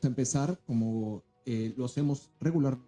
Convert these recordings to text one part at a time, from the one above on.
empezar como lo hacemos regularmente.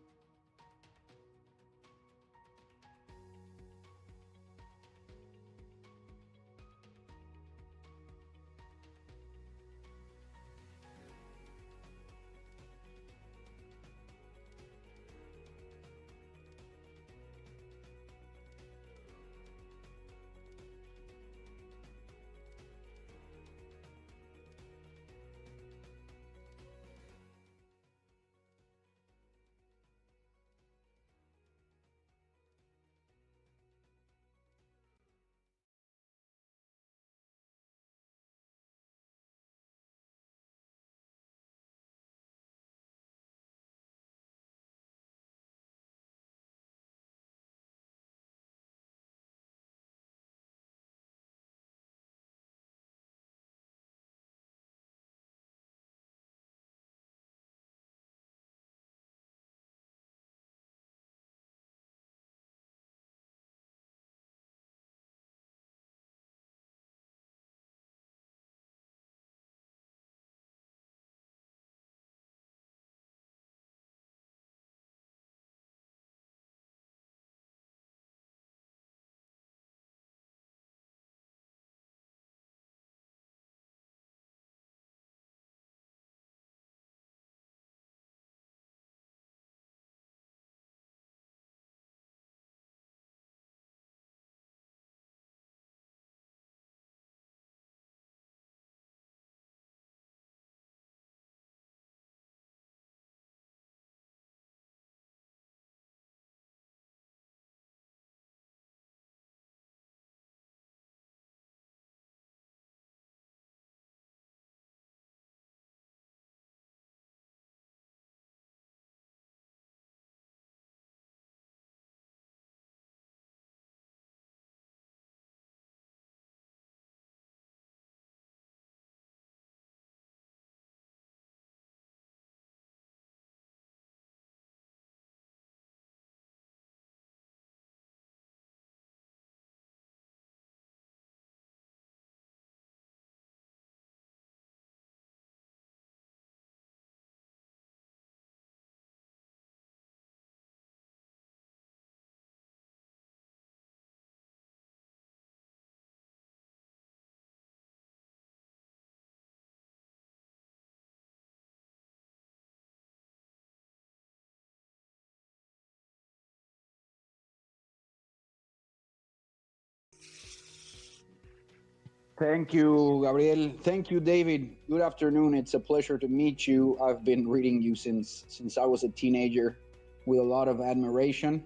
Thank you, Gabriel. Thank you, David. Good afternoon. It's a pleasure to meet you. I've been reading you since I was a teenager with a lot of admiration.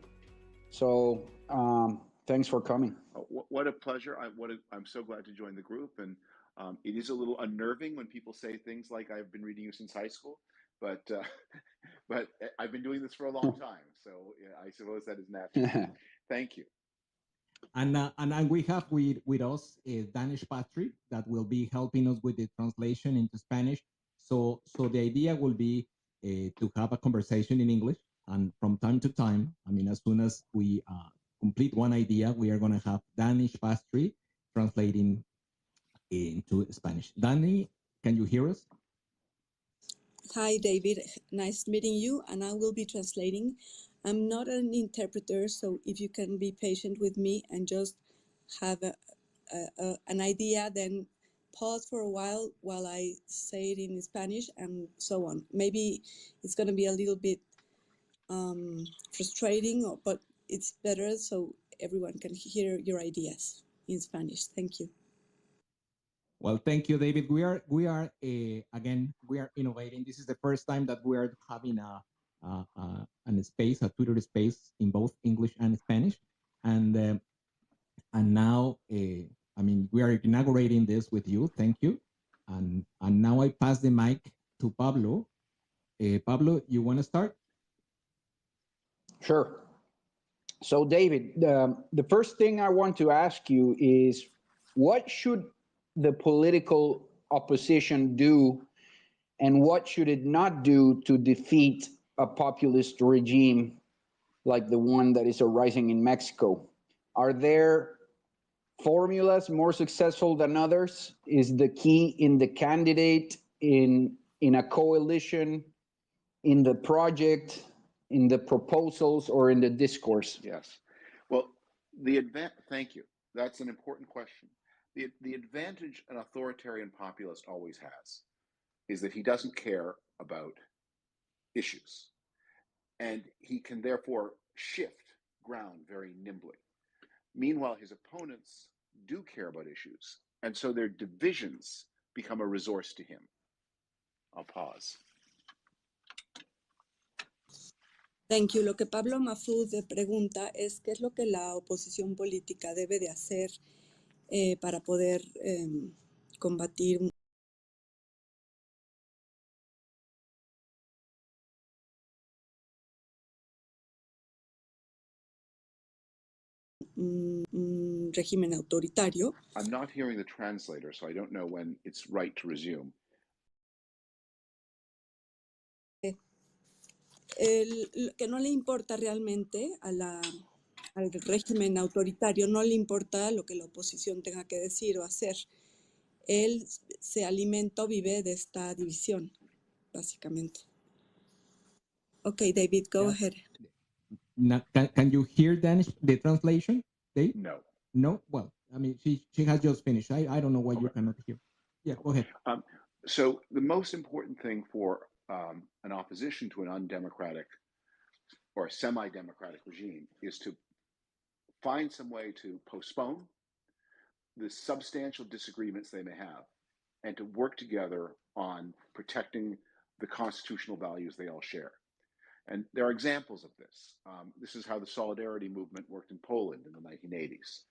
So thanks for coming. What a pleasure. I'm so glad to join the group. And it is a little unnerving when people say things like, I've been reading you since high school, but but I've been doing this for a long time. So yeah, I suppose that is natural. Thank you. And we have with us Danish Patrick that will be helping us with the translation into Spanish. So the idea will be to have a conversation in English, and from time to time, I mean, as soon as we complete one idea, we are going to have Danish Patrick translating into Spanish. Danny, can you hear us? Hi, David. Nice meeting you, and I will be translating. I'm not an interpreter, so if you can be patient with me and just have an idea, then pause for a while I say it in Spanish and so on. Maybe it's going to be a little bit frustrating, but it's better so everyone can hear your ideas in Spanish. Thank you. Well, thank you, David. We are again, we are innovating. This is the first time that we are having a space, a Twitter space in both English and Spanish, and now, I mean, we are inaugurating this with you. Thank you, and now I pass the mic to Pablo. Pablo, you want to start? Sure. So, David, the first thing I want to ask you is, what should the political opposition do, and what should it not do to defeat a populist regime like the one that is arising in Mexico? Are there formulas more successful than others? Is the key in the candidate, in in a coalition, in the project, in the proposals, or in the discourse? Yes. Well, thank you. That's an important question. The advantage an authoritarian populist always has is that he doesn't care about issues, and he can therefore shift ground very nimbly. Meanwhile, his opponents do care about issues, and so their divisions become a resource to him. I'll pause. Thank you. Lo que Pablo Majluf pregunta es qué es lo que la oposición política debe de hacer para poder combatir un régimen autoritario. I'm not hearing the translator, so I don't know when it's right to resume. Que no le importa realmente al régimen autoritario, no le importa lo que la oposición tenga que decir o hacer. Él se alimenta o vive de esta división, básicamente. Okay, David, go ahead. Can you hear Danish, the translation, Dave? No. No? Well, I mean, she has just finished. I don't know why you cannot hear. Yeah, go ahead. So the most important thing for an opposition to an undemocratic or a semi-democratic regime is to find some way to postpone the substantial disagreements they may have and to work together on protecting the constitutional values they all share. And there are examples of this. This is how the Solidarity movement worked in Poland in the 1980s.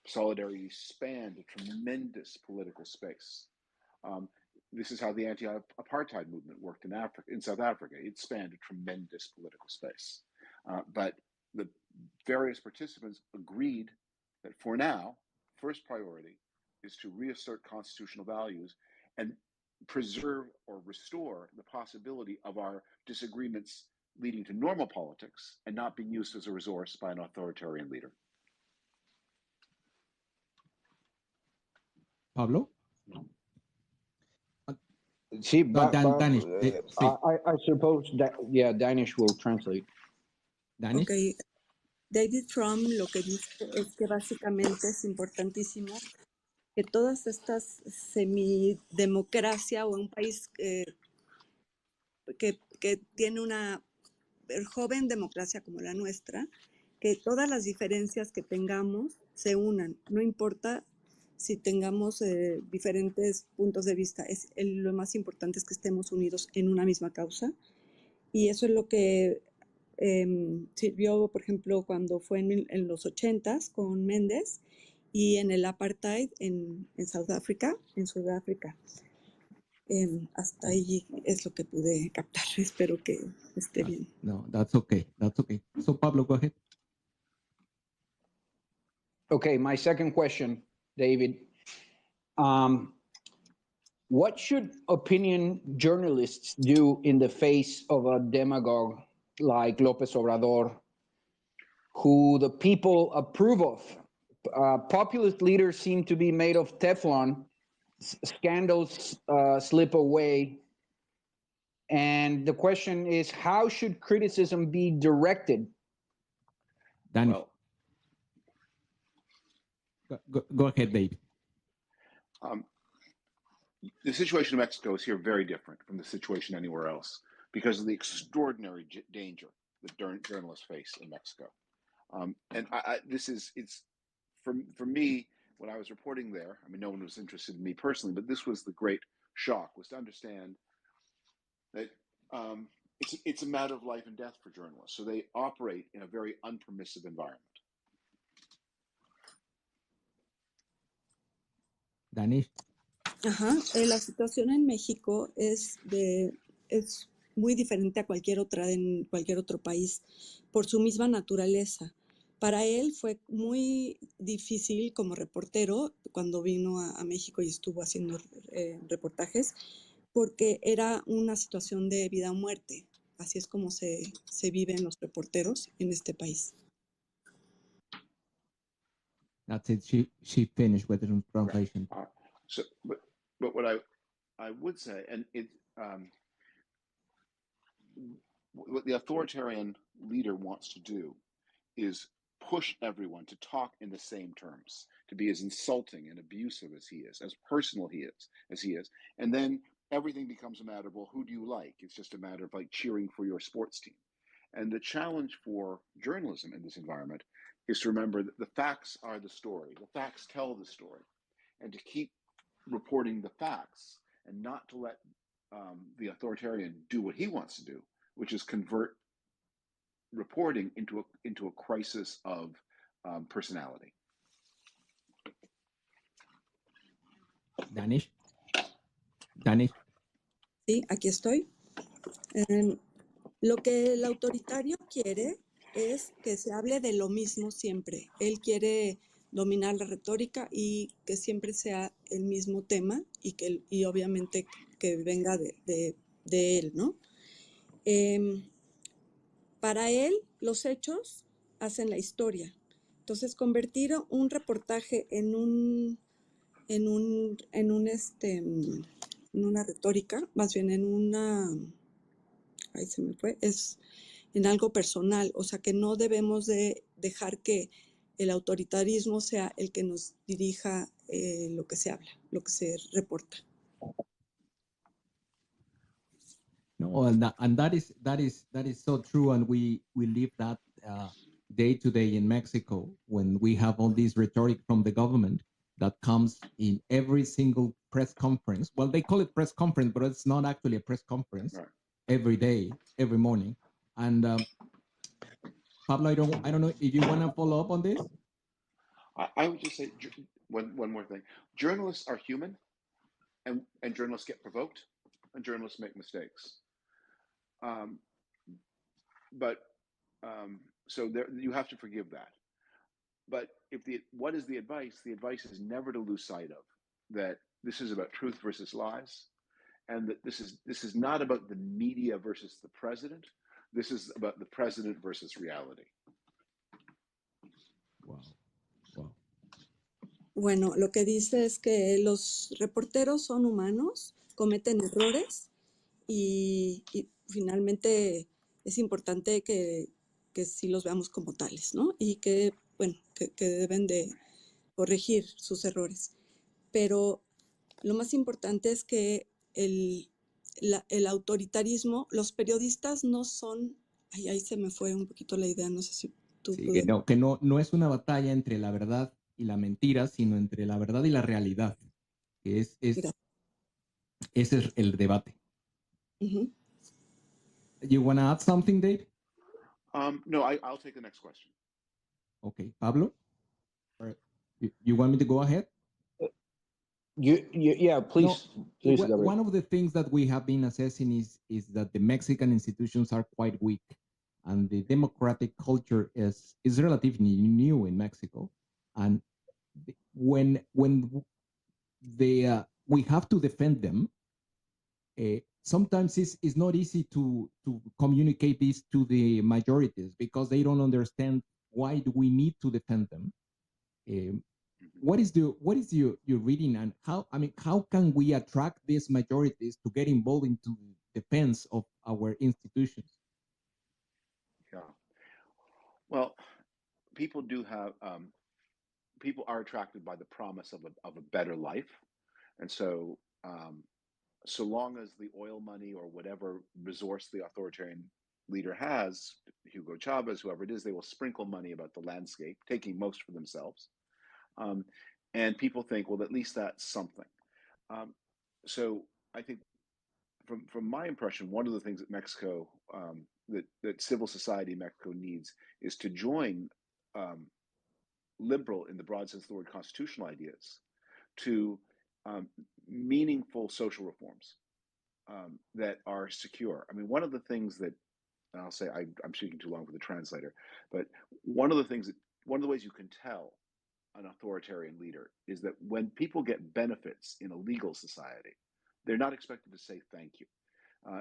Solidarity spanned a tremendous political space. This is how the anti-apartheid movement worked in South Africa. It spanned a tremendous political space. But the various participants agreed that for now, first priority is to reassert constitutional values and preserve or restore the possibility of our disagreements leading to normal politics and not being used as a resource by an authoritarian leader. Pablo? Sí, Danish. I suppose that, yeah, Danish will translate. Danish? Okay. David Frum lo que dice es que básicamente es importantísimo que todas estas semidemocracia o un país que tiene una joven democracia como la nuestra, que todas las diferencias que tengamos se unan, no importa si tengamos diferentes puntos de vista, lo más importante es que estemos unidos en una misma causa, y eso es lo que sirvió, por ejemplo, cuando fue en los 80s con Méndez y en el apartheid en Sudáfrica. Hasta ahí es lo que pude captar. Espero que esté bien. No, that's okay. That's okay. So, Pablo, go ahead. Okay, my second question, David. What should opinion journalists do in the face of a demagogue like López Obrador, who the people approve of? Populist leaders seem to be made of Teflon. Scandals slip away. And the question is, how should criticism be directed? Daniel. Well, go ahead, David. The situation in Mexico is here very different from the situation anywhere else because of the extraordinary danger that journalists face in Mexico. And it's for me, when I was reporting there, I mean, no one was interested in me personally, but this was the great shock, was to understand that it's a matter of life and death for journalists. So they operate in a very unpermissive environment. Danish. Ajá, la situación en México es muy diferente a cualquier otra en cualquier otro país por su misma naturaleza. Para él fue muy difícil como reportero cuando vino a México y estuvo haciendo reportajes, porque era una situación de vida o muerte. Así es como se viven los reporteros en este país. That's it. She finished with the translation. Right. But what I would say, and what the authoritarian leader wants to do is push everyone to talk in the same terms, to be as insulting and abusive as he is, as personal as he is, and then everything becomes a matter of, well, who do you like? It's just a matter of like cheering for your sports team. And the challenge for journalism in this environment is to remember that the facts are the story. The facts tell the story, and to keep reporting the facts and not to let the authoritarian do what he wants to do, which is convert reporting into a crisis of personality. Danish. Sí, aquí estoy. Lo que el autoritario quiere es que se hable de lo mismo siempre. Él quiere dominar la retórica y que siempre sea el mismo tema y obviamente que venga de él, ¿no? Para él, los hechos hacen la historia. Entonces, convertir un reportaje en una retórica, más bien ahí se me fue, es en algo personal, o sea que no debemos de dejar que el autoritarismo sea el que nos dirija lo que se habla, lo que se reporta. No, and that is so true, and we live that day to day in Mexico when we have all this rhetoric from the government that comes in every single press conference. Well, they call it press conference, but it's not actually a press conference. Right. Every day, every morning. And Pablo, I don't know if you want to follow up on this. I would just say one more thing. Journalists are human, and journalists get provoked, and journalists make mistakes. So there, you have to forgive that. But what is the advice? The advice is never to lose sight of that this is about truth versus lies, and that this is not about the media versus the president. This is about the president versus reality. Wow. Wow. Bueno, lo que dice es que los reporteros son humanos, cometen errores y finalmente es importante que sí los veamos como tales, ¿no? Y que, bueno, que deben de corregir sus errores. Pero lo más importante es que el autoritarismo, los periodistas no son, ahí se me fue un poquito la idea, no sé si tú Sí, puedes. que no es una batalla entre la verdad y la mentira, sino entre la verdad y la realidad. Que ese es el debate. Uh-huh. You want to add something, Dave? No, I'll take the next question. Okay, Pablo? You want me to go ahead? Yeah, please. No, Please, one of the things that we have been assessing is that the Mexican institutions are quite weak, and the democratic culture is relatively new in Mexico. And when we have to defend them, sometimes it's not easy to communicate this to the majorities because they don't understand why do we need to defend them. What is your reading, and how can we attract these majorities to get involved into defense of our institutions? Yeah. Well, people are attracted by the promise of a better life, and so so long as the oil money or whatever resource the authoritarian leader has, Hugo Chavez, whoever it is, they will sprinkle money about the landscape, taking most for themselves. And people think, well, at least that's something. So I think from my impression, one of the things that Mexico, that civil society in Mexico needs is to join liberal, in the broad sense of the word, constitutional ideas to meaningful social reforms that are secure. I mean, one of the things that, and I'll say I'm speaking too long for the translator, but one of the ways you can tell an authoritarian leader is that when people get benefits in a legal society, they're not expected to say thank you.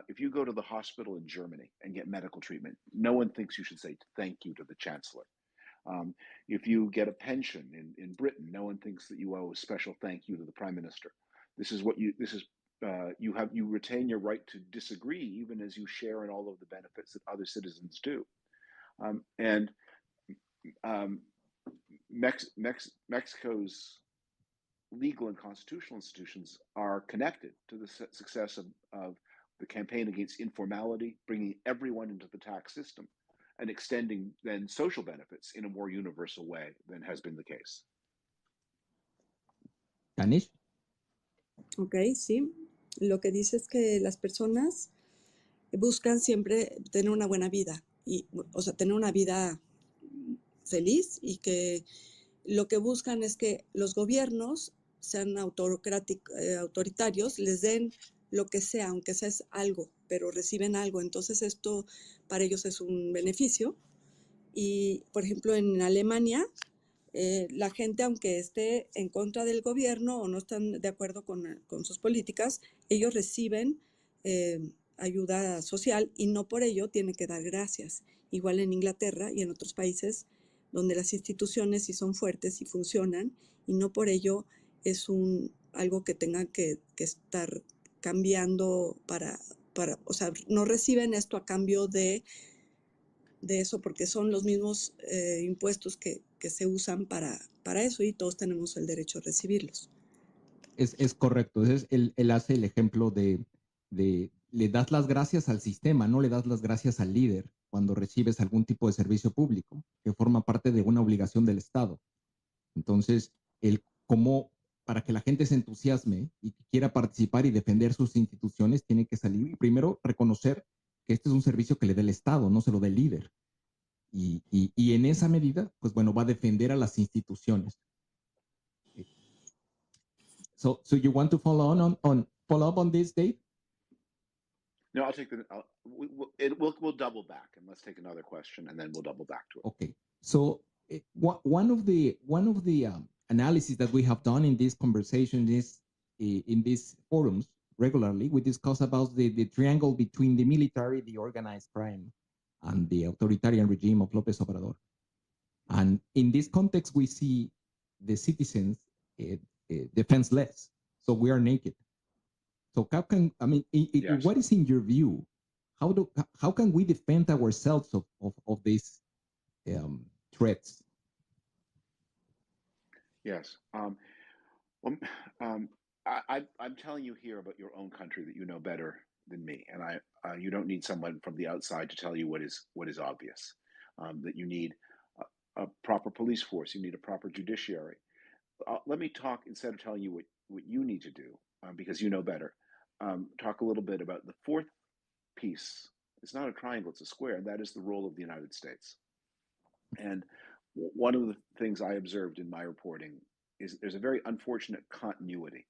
If you go to the hospital in Germany and get medical treatment, no one thinks you should say thank you to the chancellor. If you get a pension in Britain, no one thinks that you owe a special thank you to the prime minister. This is you retain your right to disagree, even as you share in all of the benefits that other citizens do. And Mexico's legal and constitutional institutions are connected to the success of the campaign against informality, bringing everyone into the tax system, and extending then social benefits in a more universal way than has been the case. Danish? Ok, sí. Lo que dice es que las personas buscan siempre tener una buena vida, o sea, tener una vida feliz, y que lo que buscan es que los gobiernos sean autoritarios, les den lo que sea, aunque sea algo, pero reciben algo. Entonces esto para ellos es un beneficio. Y, por ejemplo, en Alemania, la gente, aunque esté en contra del gobierno o no están de acuerdo con sus políticas, ellos reciben ayuda social y no por ello tienen que dar gracias. Igual en Inglaterra y en otros países donde las instituciones sí son fuertes y funcionan, y no por ello es algo que tengan que estar cambiando para, o sea, no reciben esto a cambio de eso, porque son los mismos impuestos que se usan para eso, y todos tenemos el derecho a recibirlos. Es correcto. Entonces, él hace el ejemplo de le das las gracias al sistema, no le das las gracias al líder cuando recibes algún tipo de servicio público, que forma parte de una obligación del Estado. Entonces, como para que la gente se entusiasme y que quiera participar y defender sus instituciones, tiene que salir y primero reconocer que este es un servicio que le da el Estado, no se lo da el líder. Y en esa medida, pues bueno, va a defender a las instituciones. So you want to follow up on this, Dave? No, I'll take we'll double back, and let's take another question, and then we'll double back to it. Okay. So one of the analyses that we have done in this conversation is in these forums regularly, we discuss about the triangle between the military, the organized crime, and the authoritarian regime of López Obrador. And in this context, we see the citizens defenseless. So we are naked. So how can, I mean, Yes. what is in your view? How can we defend ourselves of these threats? Yes. I'm telling you here about your own country that you know better than me, and you don't need someone from the outside to tell you what is obvious. That you need a proper police force, you need a proper judiciary. Let me talk, instead of telling you what you need to do, because you know better. Talk a little bit about the fourth piece. It's not a triangle; it's a square, and that is the role of the United States. And one of the things I observed in my reporting is there's a very unfortunate continuity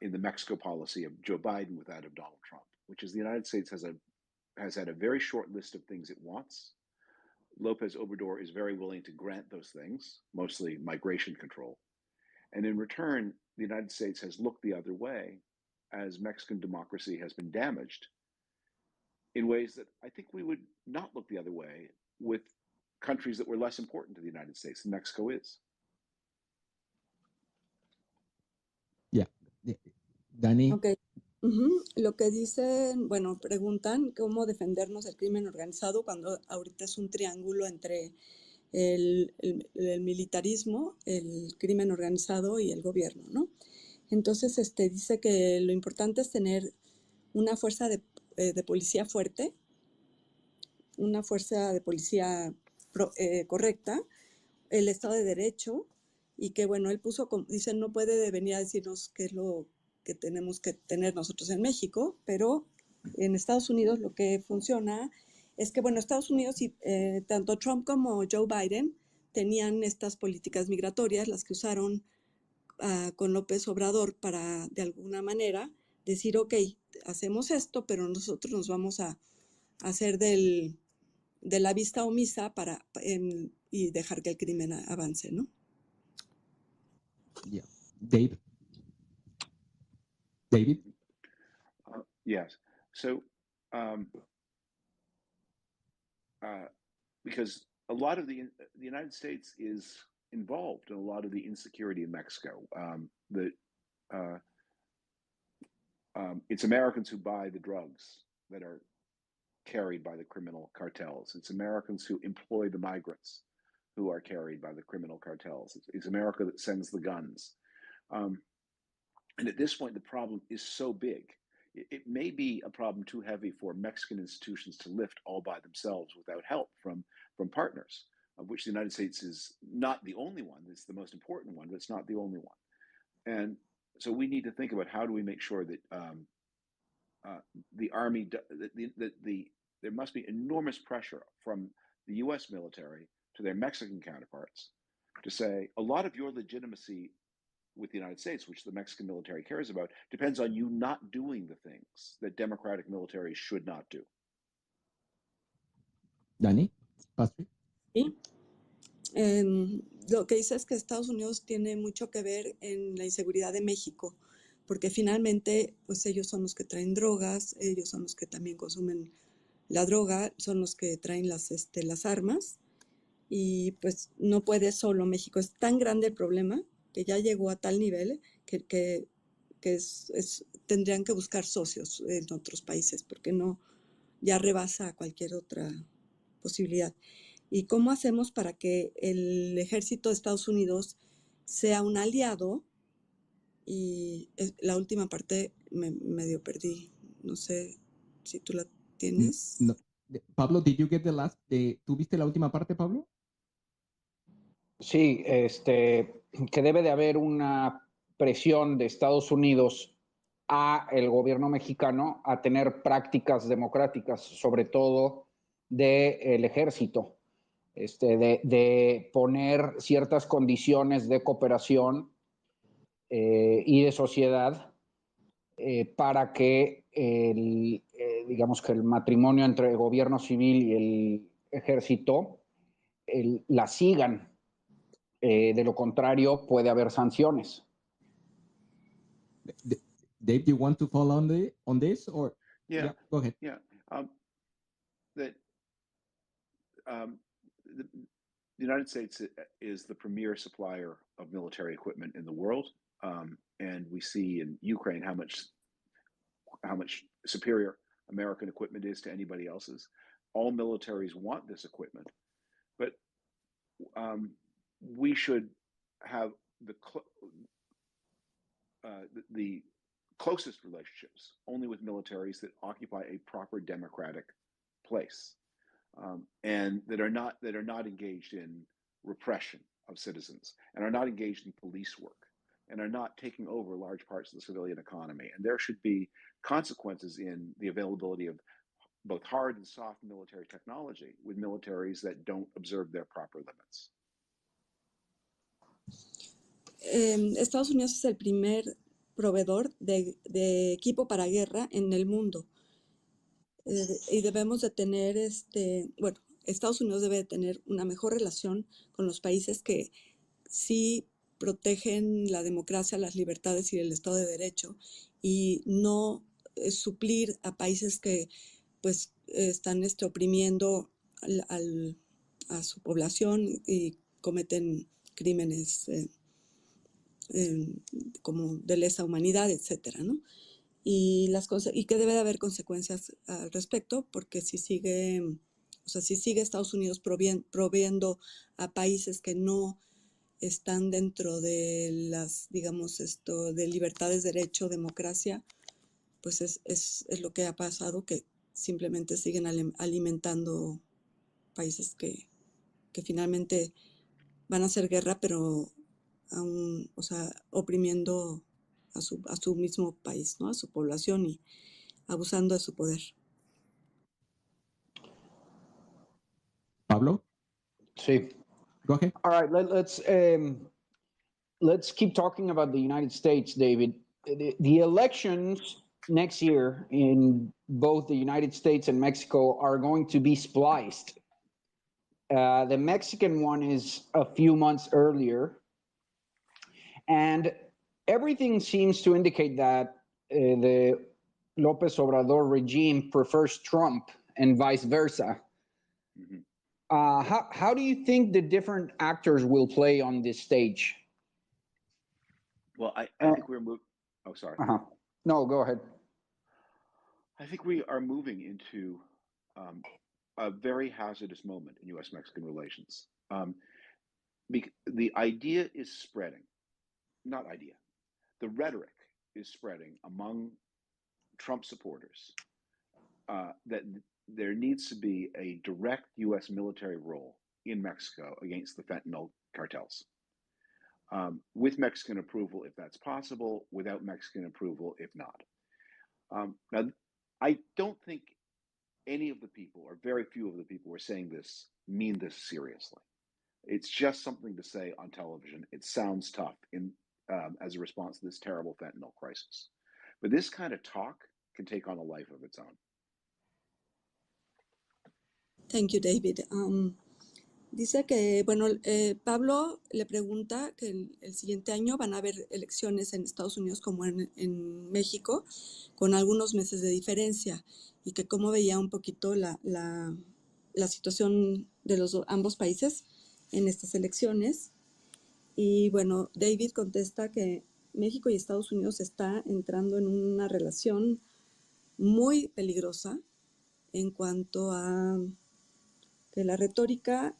in the Mexico policy of Joe Biden with that of Donald Trump, which is the United States has had a very short list of things it wants. López Obrador is very willing to grant those things, mostly migration control. And in return, the United States has looked the other way as Mexican democracy has been damaged in ways that I think we would not look the other way with countries that were less important to the United States than Mexico is. Yeah. Dani. Okay. Lo que dicen, bueno, preguntan cómo defendernos del crimen organizado cuando ahorita es un triángulo entre el militarismo, el crimen organizado y el gobierno, ¿no? Entonces, dice que lo importante es tener una fuerza de policía fuerte, una fuerza de policía correcta, el Estado de Derecho, y que, bueno, él dice, no puede venir a decirnos qué es lo que tenemos que tener nosotros en México, pero en Estados Unidos lo que funciona es que, bueno, Estados Unidos y tanto Trump como Joe Biden tenían estas políticas migratorias, las que usaron con López Obrador para, de alguna manera, decir, ok, hacemos esto, pero nosotros nos vamos a hacer de la vista omisa y dejar que el crimen avance, ¿no? Yeah. David? Yes. So, because a lot of the United States is involved in a lot of the insecurity in Mexico. it's Americans who buy the drugs that are carried by the criminal cartels. It's Americans who employ the migrants who are carried by the criminal cartels. It's America that sends the guns. And at this point, the problem is so big. It may be a problem too heavy for Mexican institutions to lift all by themselves without help from partners, of which the United States is not the only one. It's the most important one, but it's not the only one. And so we need to think about how do we make sure that the Army, there must be enormous pressure from the US military to their Mexican counterparts to say a lot of your legitimacy with the United States, which the Mexican military cares about, depends on you not doing the things that democratic militaries should not do. Dani, Patrick? Sí. Lo que dice es que Estados Unidos tiene mucho que ver en la inseguridad de México, porque finalmente, pues ellos son los que traen drogas, ellos son los que también consumen la droga, son los que traen las armas, y pues no puede solo México. Es tan grande el problema que ya llegó a tal nivel que tendrían que buscar socios en otros países, porque no, ya rebasa cualquier otra posibilidad. ¿Y cómo hacemos para que el ejército de Estados Unidos sea un aliado? Y la última parte me medio perdí. No sé si tú la tienes. No. Pablo, did you get the last? ¿Tú viste la última parte, Pablo? Sí, que debe de haber una presión de Estados Unidos a el gobierno mexicano a tener prácticas democráticas, sobre todo del ejército, de poner ciertas condiciones de cooperación y de sociedad para que digamos que el matrimonio entre el gobierno civil y el ejército la sigan. De lo contrario, puede haber sanciones. Dave, you want to follow on this, or yeah, go ahead. Yeah, the United States is the premier supplier of military equipment in the world, and we see in Ukraine how much superior American equipment is to anybody else's. All militaries want this equipment, but we should have the closest relationships only with militaries that occupy a proper democratic place, and that are not engaged in repression of citizens, and are not engaged in police work, and are not taking over large parts of the civilian economy. And there should be consequences in the availability of both hard and soft military technology with militaries that don't observe their proper limits. Estados Unidos es el primer proveedor de equipo para guerra en el mundo. Y debemos de tener, bueno, Estados Unidos debe de tener una mejor relación con los países que sí protegen la democracia, las libertades y el Estado de Derecho, y no suplir a países que pues están oprimiendo a su población y cometen crímenes como de lesa humanidad, etcétera, ¿no? Y que debe de haber consecuencias al respecto, porque si sigue Estados Unidos proveyendo a países que no están dentro de las, digamos, de libertades, derecho, democracia, pues es lo que ha pasado, que simplemente siguen alimentando países que finalmente van a hacer guerra, pero aún, o sea, oprimiendo a su mismo país, ¿no? A su población, y abusando de su poder. Pablo? Sí. Go ahead. All right, let's keep talking about the United States, David. The elections next year in both the United States and Mexico are going to be spliced. The Mexican one is a few months earlier, and everything seems to indicate that the López Obrador regime prefers Trump and vice versa. Mm-hmm. How do you think the different actors will play on this stage? Well, I think we're moving. Oh, sorry. No, go ahead. I think we are moving into a very hazardous moment in U.S.-Mexican relations. The idea is spreading, not idea. The rhetoric is spreading among Trump supporters that there needs to be a direct U.S. military role in Mexico against the fentanyl cartels. With Mexican approval, if that's possible, without Mexican approval, if not. Now, I don't think any of the people, or very few of the people who are saying this, mean this seriously. It's just something to say on television. It sounds tough as a response to this terrible fentanyl crisis. But this kind of talk can take on a life of its own. Thank you, David. Dice que, bueno, Pablo le pregunta que el siguiente año van a haber elecciones en Estados Unidos como en México, con algunos meses de diferencia, y que cómo veía un poquito la situación de ambos países en estas elecciones. Y bueno, David contesta que México y Estados Unidos está entrando en una relación muy peligrosa en cuanto a que la retórica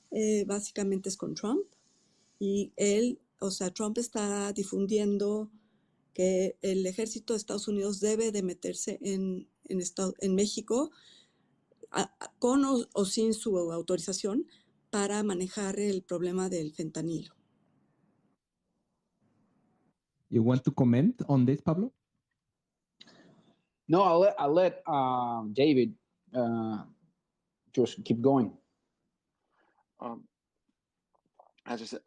básicamente es con Trump, y Trump está difundiendo que el ejército de Estados Unidos debe de meterse en México con o sin su autorización para manejar el problema del fentanilo. You want to comment on this, Pablo? No, I'll let David just keep going. As I said,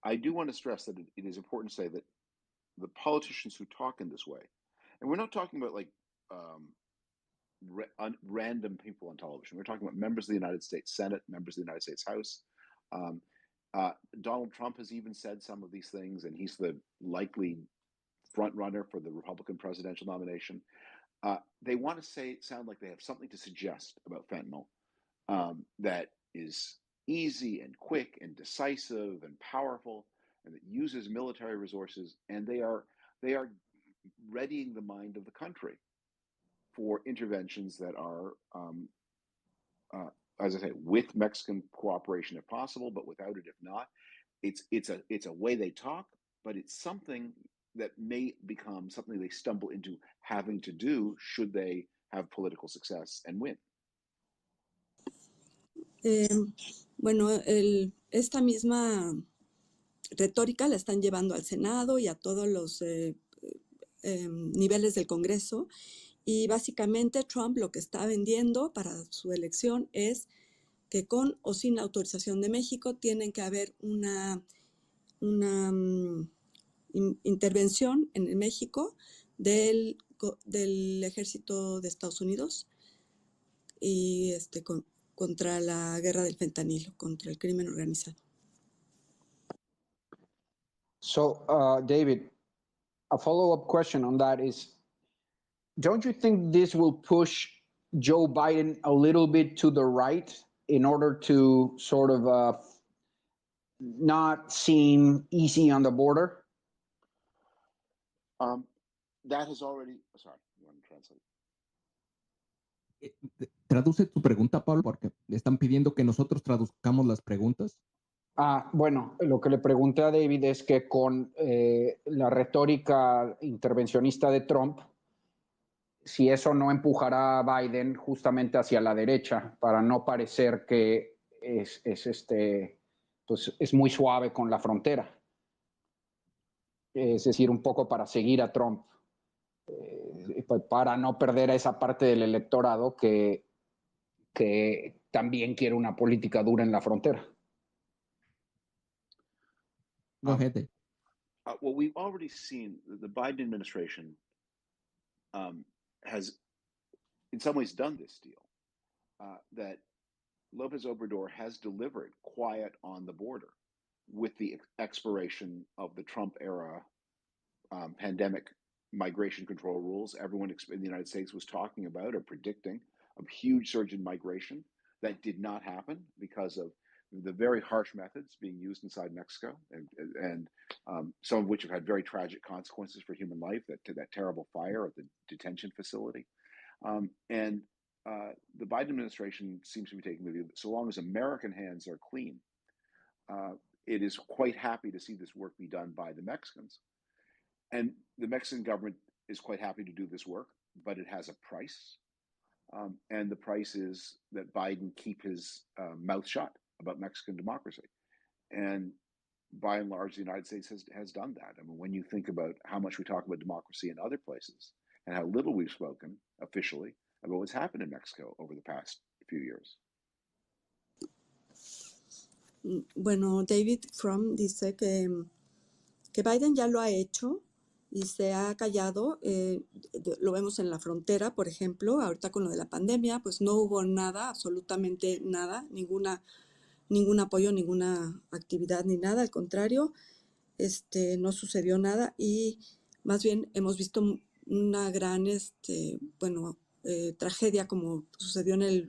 I do want to stress that it is important to say that the politicians who talk in this way, and we're not talking about like random people on television. We're talking about members of the United States Senate, members of the United States House. Donald Trump has even said some of these things, and he's the likely front runner for the Republican presidential nomination. They want to sound like they have something to suggest about fentanyl that is easy and quick and decisive and powerful, and that uses military resources, and they are readying the mind of the country for interventions that are, as I say, with Mexican cooperation if possible, but without it if not. It's a way they talk, but it's something that may become something they stumble into having to do should they have political success and win. Bueno, esta misma retórica la están llevando al Senado y a todos los niveles del Congreso, y básicamente Trump lo que está vendiendo para su elección es que con o sin la autorización de México tienen que haber una intervención en México del ejército de Estados Unidos y contra la guerra del fentanilo, contra el crimen organizado. So, David, a follow-up question on that is, don't you think this will push Joe Biden a little bit to the right in order to sort of not seem easy on the border? That has already, sorry, you want to translate? Traduce tu pregunta, Pablo, porque le están pidiendo que nosotros traduzcamos las preguntas. Bueno, lo que le pregunté a David es que con la retórica intervencionista de Trump, si eso no empujará a Biden justamente hacia la derecha para no parecer que pues es muy suave con la frontera. Es decir, un poco para seguir a Trump, para no perder a esa parte del electorado que también quiere una política dura en la frontera. Go ahead. Well, we've already seen the Biden administration has, in some ways, done this deal. That López Obrador has delivered quiet on the border with the expiration of the Trump era pandemic migration control rules. Everyone in the United States was talking about or predicting a huge surge in migration. That did not happen because of the very harsh methods being used inside Mexico, and some of which have had very tragic consequences for human life, that terrible fire at the detention facility. And the Biden administration seems to be taking the view that so long as American hands are clean, it is quite happy to see this work be done by the Mexicans. And the Mexican government is quite happy to do this work, but it has a price. And the price is that Biden keep his mouth shut about Mexican democracy. And by and large, the United States has done that. I mean, when you think about how much we talk about democracy in other places and how little we've spoken officially about what's happened in Mexico over the past few years. Bueno, David Frum dice que Biden ya lo ha hecho y se ha callado. Lo vemos en la frontera, por ejemplo, ahorita con lo de la pandemia, pues no hubo nada, absolutamente nada, ningún apoyo, ninguna actividad ni nada, al contrario, no sucedió nada y más bien hemos visto una gran, tragedia como sucedió en el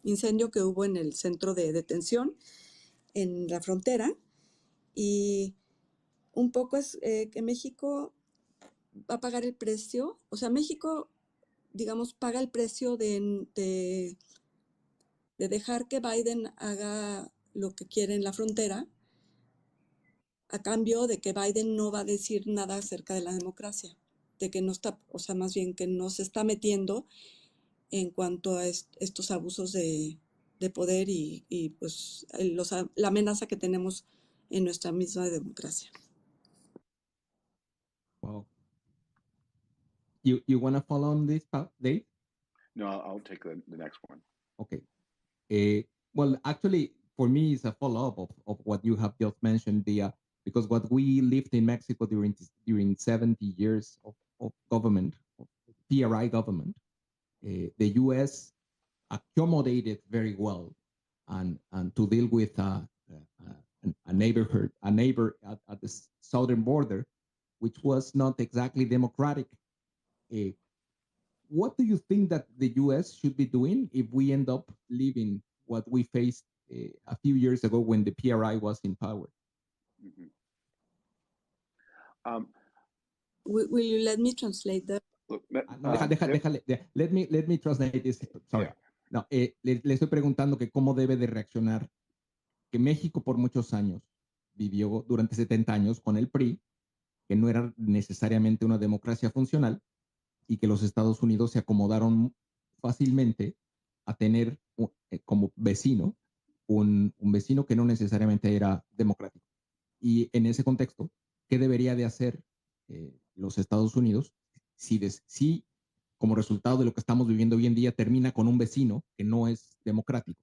incendio que hubo en el centro de detención en la frontera y un poco es que México va a pagar el precio, o sea, México, digamos, paga el precio de dejar que Biden haga lo que quiere en la frontera, a cambio de que Biden no va a decir nada acerca de la democracia, de que no está, o sea, más bien que no se está metiendo en cuanto a estos abusos de poder y pues la amenaza que tenemos en nuestra misma democracia. Wow. You want to follow on this, Dave? No, I'll take the next one. Okay. Well, actually, for me, it's a follow-up of what you have just mentioned, because what we lived in Mexico during 70 years of government, of PRI government, the U.S. accommodated very well and to deal with a neighbor at the southern border, which was not exactly democratic. What do you think that the U.S. should be doing if we end up living what we faced a few years ago when the PRI was in power? Mm-hmm. Will you let me translate that? Look, let me translate this. Sorry. Yeah. No, le estoy preguntando que cómo debe de reaccionar que México por muchos años vivió durante 70 años con el PRI, que no era necesariamente una democracia funcional, y que los Estados Unidos se acomodaron fácilmente a tener como vecino un vecino que no necesariamente era democrático. Y en ese contexto, ¿qué debería de hacer los Estados Unidos si como resultado de lo que estamos viviendo hoy en día termina con un vecino que no es democrático?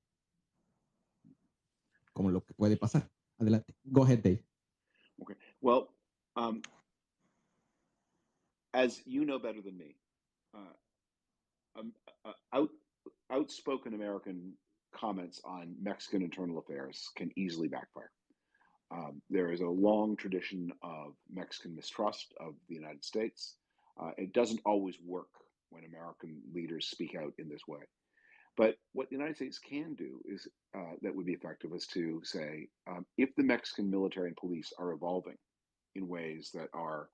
Como lo que puede pasar. Adelante. Go ahead, Dave. Okay. Well, as you know better than me, outspoken American comments on Mexican internal affairs can easily backfire. There is a long tradition of Mexican mistrust of the United States. It doesn't always work when American leaders speak out in this way. But what the United States can do is that would be effective is to say, if the Mexican military and police are evolving in ways that are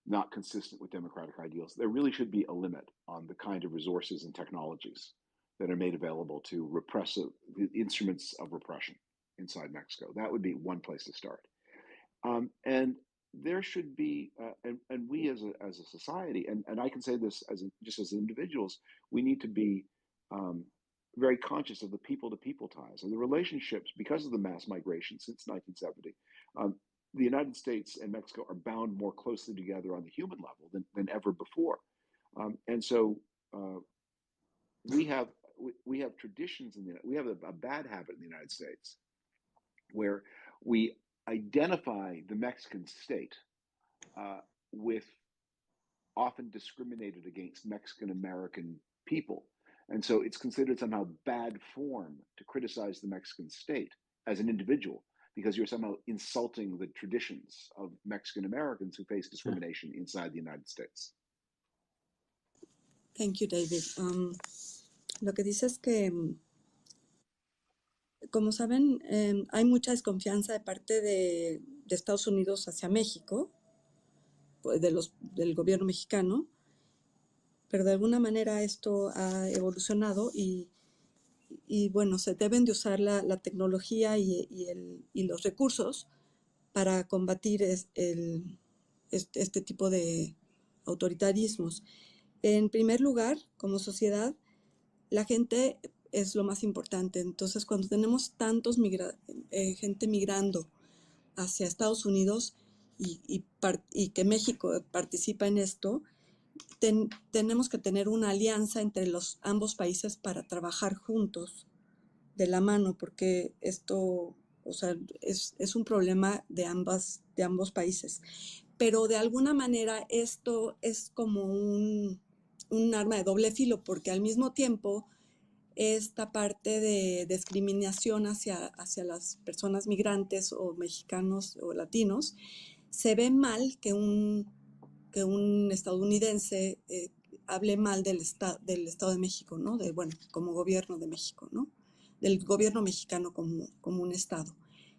not consistent with democratic ideals, there really should be a limit on the kind of resources and technologies that are made available to repressive instruments of repression inside Mexico. That would be one place to start. And there should be, and we as a society, and I can say this just as individuals, we need to be very conscious of the people-to-people ties and the relationships because of the mass migration since 1970. The United States and Mexico are bound more closely together on the human level than ever before. And so we have traditions we have a bad habit in the United States where we identify the Mexican state with often discriminated against Mexican American people. And so it's considered somehow bad form to criticize the Mexican state as an individual because you're somehow insulting the traditions of Mexican Americans who face discrimination inside the United States. Thank you, David. Lo que dice es que, como saben, hay mucha desconfianza de parte de Estados Unidos hacia México, pues del gobierno mexicano, pero de alguna manera esto ha evolucionado y bueno, se deben de usar la tecnología y los recursos para combatir este tipo de autoritarismos. En primer lugar, como sociedad, la gente es lo más importante. Entonces, cuando tenemos tantos gente migrando hacia Estados Unidos y que México participa en esto, tenemos que tener una alianza entre ambos países para trabajar juntos de la mano, porque esto, o sea, es un problema de ambos países. Pero de alguna manera esto es como un arma de doble filo, porque al mismo tiempo esta parte de discriminación hacia las personas migrantes o mexicanos o latinos, se ve mal que un estadounidense hable mal del Estado de México, ¿no? Como gobierno de México, ¿no? Del gobierno mexicano como un Estado.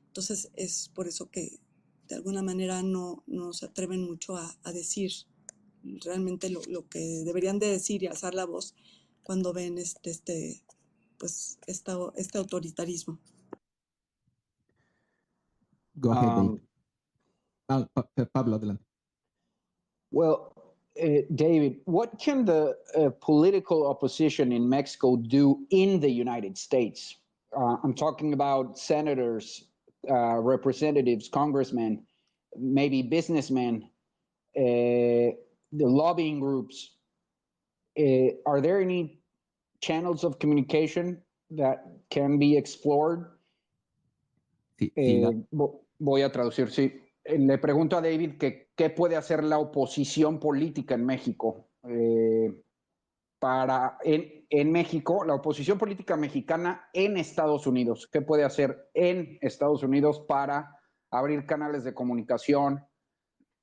Entonces es por eso que de alguna manera no se atreven mucho a decir realmente lo que deberían de decir y alzar la voz cuando ven este autoritarismo. Go ahead, Dave. Pablo, adelante. Well, David, what can the political opposition in Mexico do in the United States? I'm talking about senators, representatives, congressmen, maybe businessmen, the lobbying groups. Are there any channels of communication that can be explored? Sí, Voy a traducir, sí. Le pregunto a David que qué puede hacer la oposición política en México. En México, la oposición política mexicana en Estados Unidos. ¿Qué puede hacer en Estados Unidos para abrir canales de comunicación?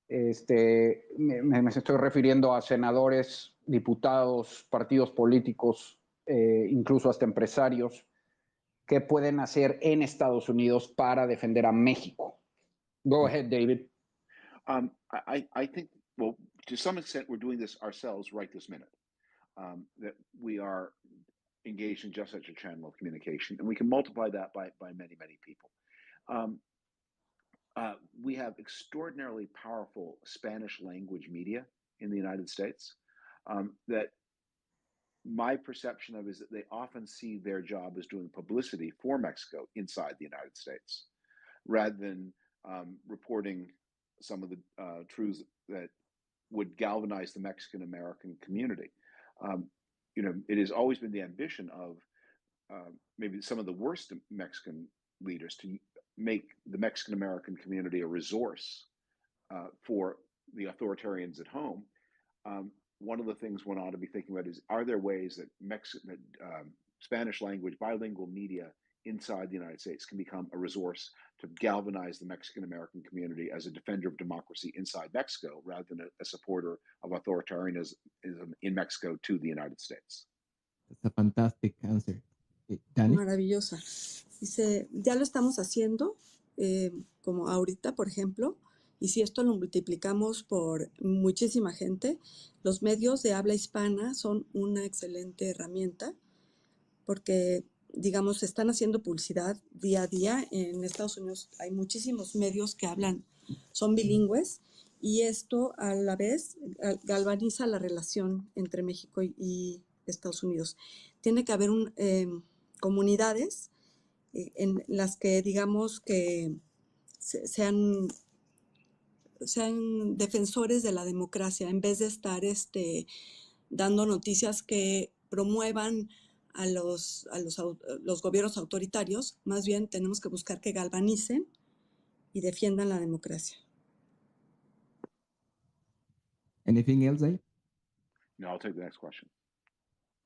Me estoy refiriendo a senadores, diputados, partidos políticos, incluso hasta empresarios. ¿Qué pueden hacer en Estados Unidos para defender a México? Go ahead, David. I think, well, to some extent, we're doing this ourselves right this minute. That we are engaged in just such a channel of communication, and we can multiply that by many, many people. We have extraordinarily powerful Spanish language media in the United States that my perception of is that they often see their job as doing publicity for Mexico inside the United States, rather than reporting some of the truths that would galvanize the Mexican American community. It has always been the ambition of maybe some of the worst Mexican leaders to make the Mexican American community a resource for the authoritarians at home. One of the things one ought to be thinking about is, are there ways that Spanish language bilingual media inside the United States can become a resource to galvanize the Mexican American community as a defender of democracy inside Mexico, rather than a supporter of authoritarianism in Mexico to the United States? That's a fantastic answer. Dani? Maravillosa. Dice, ya lo estamos haciendo, como ahorita, por ejemplo, y si esto lo multiplicamos por muchísima gente, los medios de habla hispana son una excelente herramienta porque, digamos, están haciendo publicidad día a día. En Estados Unidos hay muchísimos medios que son bilingües, y esto a la vez galvaniza la relación entre México y Estados Unidos. Tiene que haber comunidades en las que, digamos, que sean defensores de la democracia, en vez de estar dando noticias que promuevan a los gobiernos autoritarios. Más bien tenemos que buscar que galvanicen y defiendan la democracia. Anything else, Dave? No, I'll take the next question.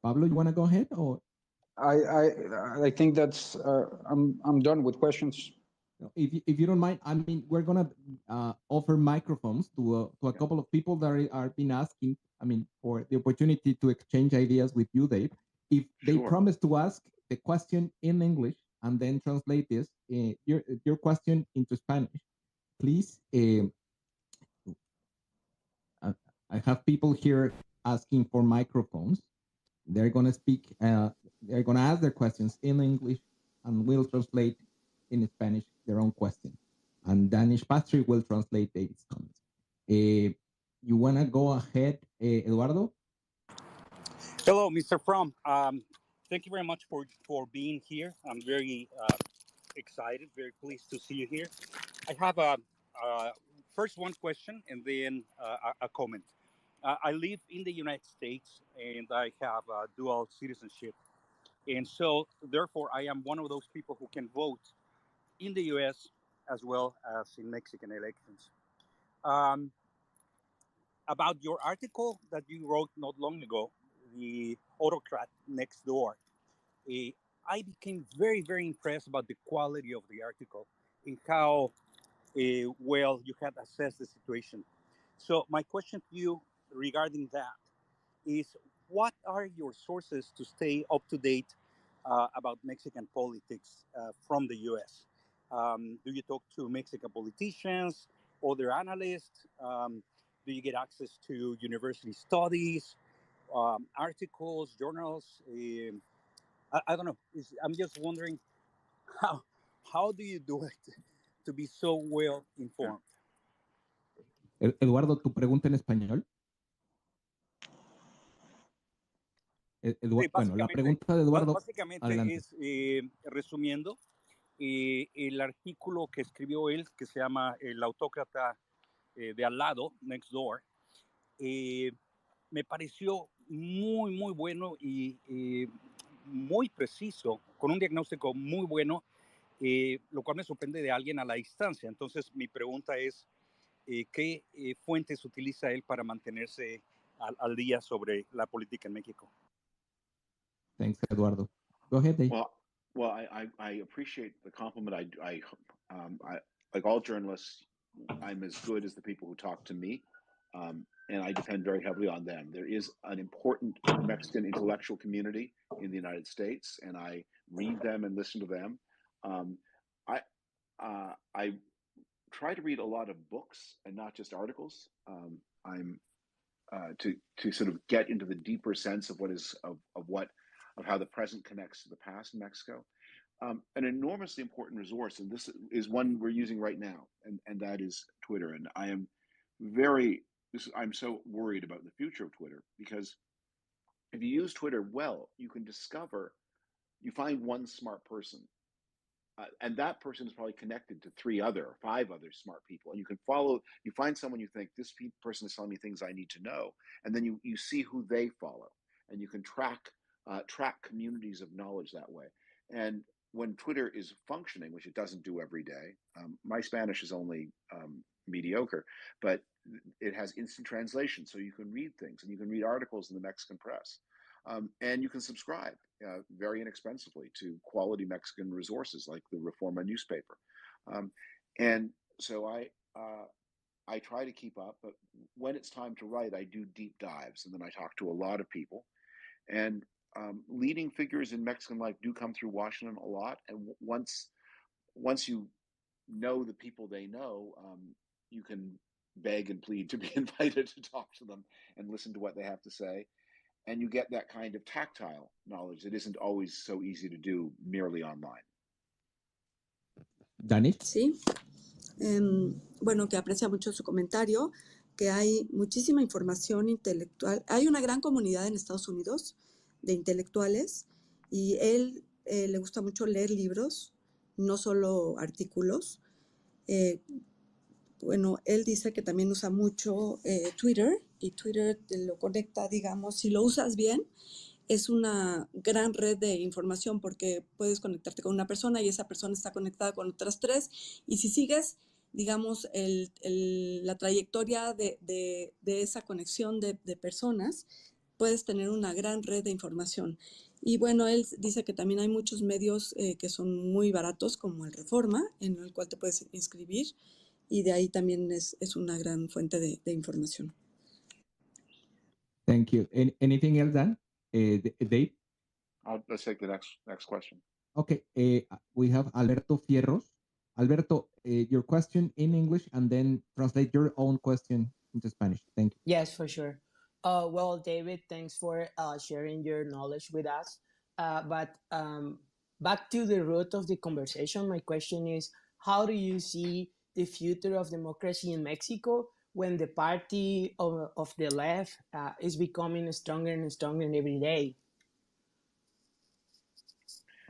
Pablo, you want to go ahead? Or I think that's I'm done with questions. if you don't mind, I mean, we're gonna offer microphones to a couple of people that are been asking, I mean, for the opportunity to exchange ideas with you, Dave. If they promise to ask the question in English and then translate this your question into Spanish, please. I have people here asking for microphones. They're going to speak, they're going to ask their questions in English, and we'll translate in Spanish their own question. And Danish Patrick will translate David's comments. You want to go ahead, Eduardo? Hello, Mr. Frum. Thank you very much for being here. I'm very excited, very pleased to see you here. I have first one question and then a comment. I live in the United States and I have dual citizenship. And so, therefore, I am one of those people who can vote in the U.S. as well as in Mexican elections. About your article that you wrote not long ago, the autocrat next door, I became very, very impressed about the quality of the article and how well you had assessed the situation. So my question to you regarding that is, what are your sources to stay up to date about Mexican politics from the U.S.? Do you talk to Mexican politicians, other analysts? Do you get access to university studies, articles, journals? I don't know. I'm just wondering how do you do it to be so well informed? Eduardo, tu pregunta en español. Bueno, la pregunta de Eduardo. Básicamente adelante. es, resumiendo, el artículo que escribió él, que se llama El autócrata de al lado, next door, me pareció muy, muy bueno y muy preciso, con un diagnóstico muy bueno, lo cual me sorprende de alguien a la distancia. Entonces, mi pregunta es, ¿qué fuentes utiliza él para mantenerse al día sobre la política en México? Thanks, Eduardo. Go ahead, Dave. Well, I appreciate the compliment. I like all journalists, I'm as good as the people who talk to me, and I depend very heavily on them. There is an important Mexican intellectual community in the United States, and I read them and listen to them. I try to read a lot of books and not just articles. I'm to sort of get into the deeper sense of of how the present connects to the past in Mexico. An enormously important resource, and this is one we're using right now, and that is Twitter. And I am I'm so worried about the future of Twitter, because if you use Twitter well, you find one smart person, and that person is probably connected to 3 or 5 other smart people, and you find someone you think, this person is telling me things I need to know, and then you see who they follow, and you can track communities of knowledge that way. And when Twitter is functioning, which it doesn't do every day, my Spanish is only mediocre, but it has instant translation, so you can read things, and you can read articles in the Mexican press, and you can subscribe very inexpensively to quality Mexican resources like the Reforma newspaper. And so I try to keep up, but when it's time to write, I do deep dives, and then I talk to a lot of people. And leading figures in Mexican life do come through Washington a lot, and once you know the people they know, you can beg and plead to be invited to talk to them and listen to what they have to say, and you get that kind of tactile knowledge that isn't always so easy to do merely online. Danish? Sí. Bueno, que aprecia mucho su comentario, que hay muchísima información intelectual. Hay una gran comunidad en Estados Unidos de intelectuales, y él le gusta mucho leer libros, no solo artículos. Bueno, él dice que también usa mucho Twitter, y Twitter te lo conecta, digamos, si lo usas bien, es una gran red de información, porque puedes conectarte con una persona y esa persona está conectada con otras 3, y si sigues, digamos, la trayectoria de esa conexión de personas, puedes tener una gran red de información. Y bueno, él dice que también hay muchos medios que son muy baratos, como el Reforma, en el cual te puedes inscribir, y de ahí también es una gran fuente de información. Thank you. Anything else, Dan? Dave? Let's take the next question. Okay, we have Alberto Fierros. Alberto, your question in English, and then translate your own question into Spanish. Thank you. Yes, for sure. Well, David, thanks for sharing your knowledge with us. But back to the root of the conversation, my question is, how do you see the future of democracy in Mexico when the party of the left is becoming stronger and stronger every day?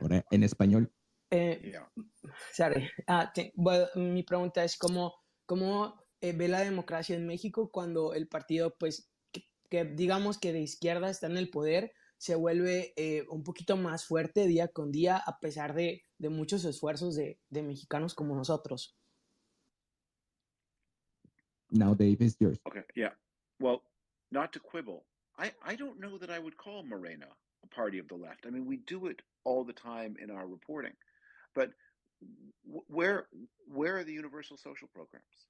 Ahora, en español. Yeah. Sorry. Bueno, mi pregunta es cómo ve la democracia en México cuando el partido, pues, que digamos que de izquierda está en el poder, se vuelve un poquito más fuerte día con día a pesar de muchos esfuerzos de mexicanos como nosotros. Now, Dave, is yours. Okay, yeah. Well, not to quibble, I don't know that I would call Morena a party of the left. I mean, we do it all the time in our reporting, but where are the universal social programs?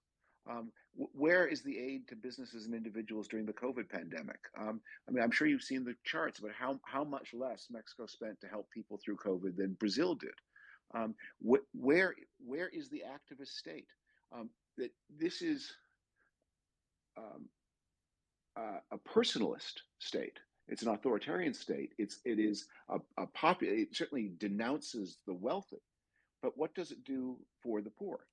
Where is the aid to businesses and individuals during the COVID pandemic? I mean, I'm sure you've seen the charts about how much less Mexico spent to help people through COVID than Brazil did. Where is the activist state? That this is a personalist state. It's an authoritarian state. It certainly denounces the wealthy, but what does it do for the poor?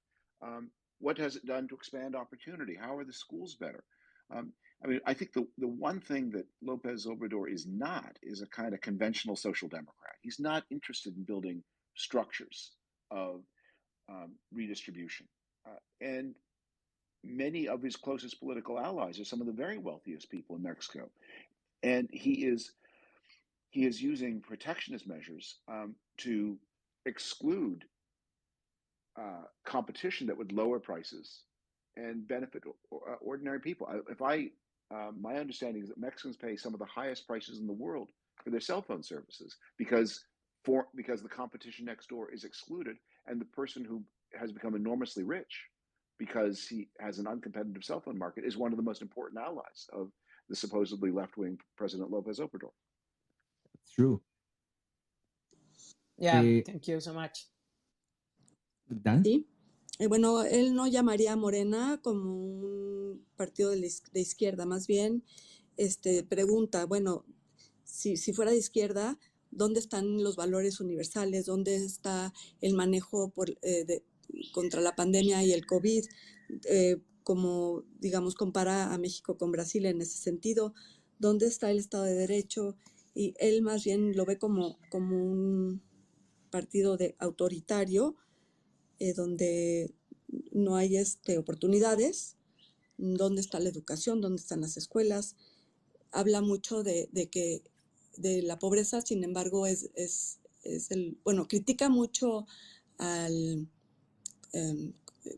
What has it done to expand opportunity? How are the schools better? I mean, I think the one thing that Lopez Obrador is not is a kind of conventional social democrat. He's not interested in building structures of redistribution. And many of his closest political allies are some of the very wealthiest people in Mexico. And he is using protectionist measures to exclude competition that would lower prices and benefit ordinary people. My understanding is that Mexicans pay some of the highest prices in the world for their cell phone services because the competition next door is excluded, and the person who has become enormously rich because he has an uncompetitive cell phone market is one of the most important allies of the supposedly left-wing President Lopez Obrador. It's true. Yeah, thank you so much. Dan? Sí. Bueno, él no llamaría a Morena como un partido de izquierda, más bien pregunta, bueno, si fuera de izquierda, ¿dónde están los valores universales? ¿Dónde está el manejo contra la pandemia y el COVID? Como, digamos, compara a México con Brasil en ese sentido. ¿Dónde está el Estado de Derecho? Y él más bien lo ve como un partido autoritario, donde no hay oportunidades. ¿Dónde está la educación? ¿Dónde están las escuelas? Habla mucho de la pobreza, sin embargo, bueno, critica mucho al,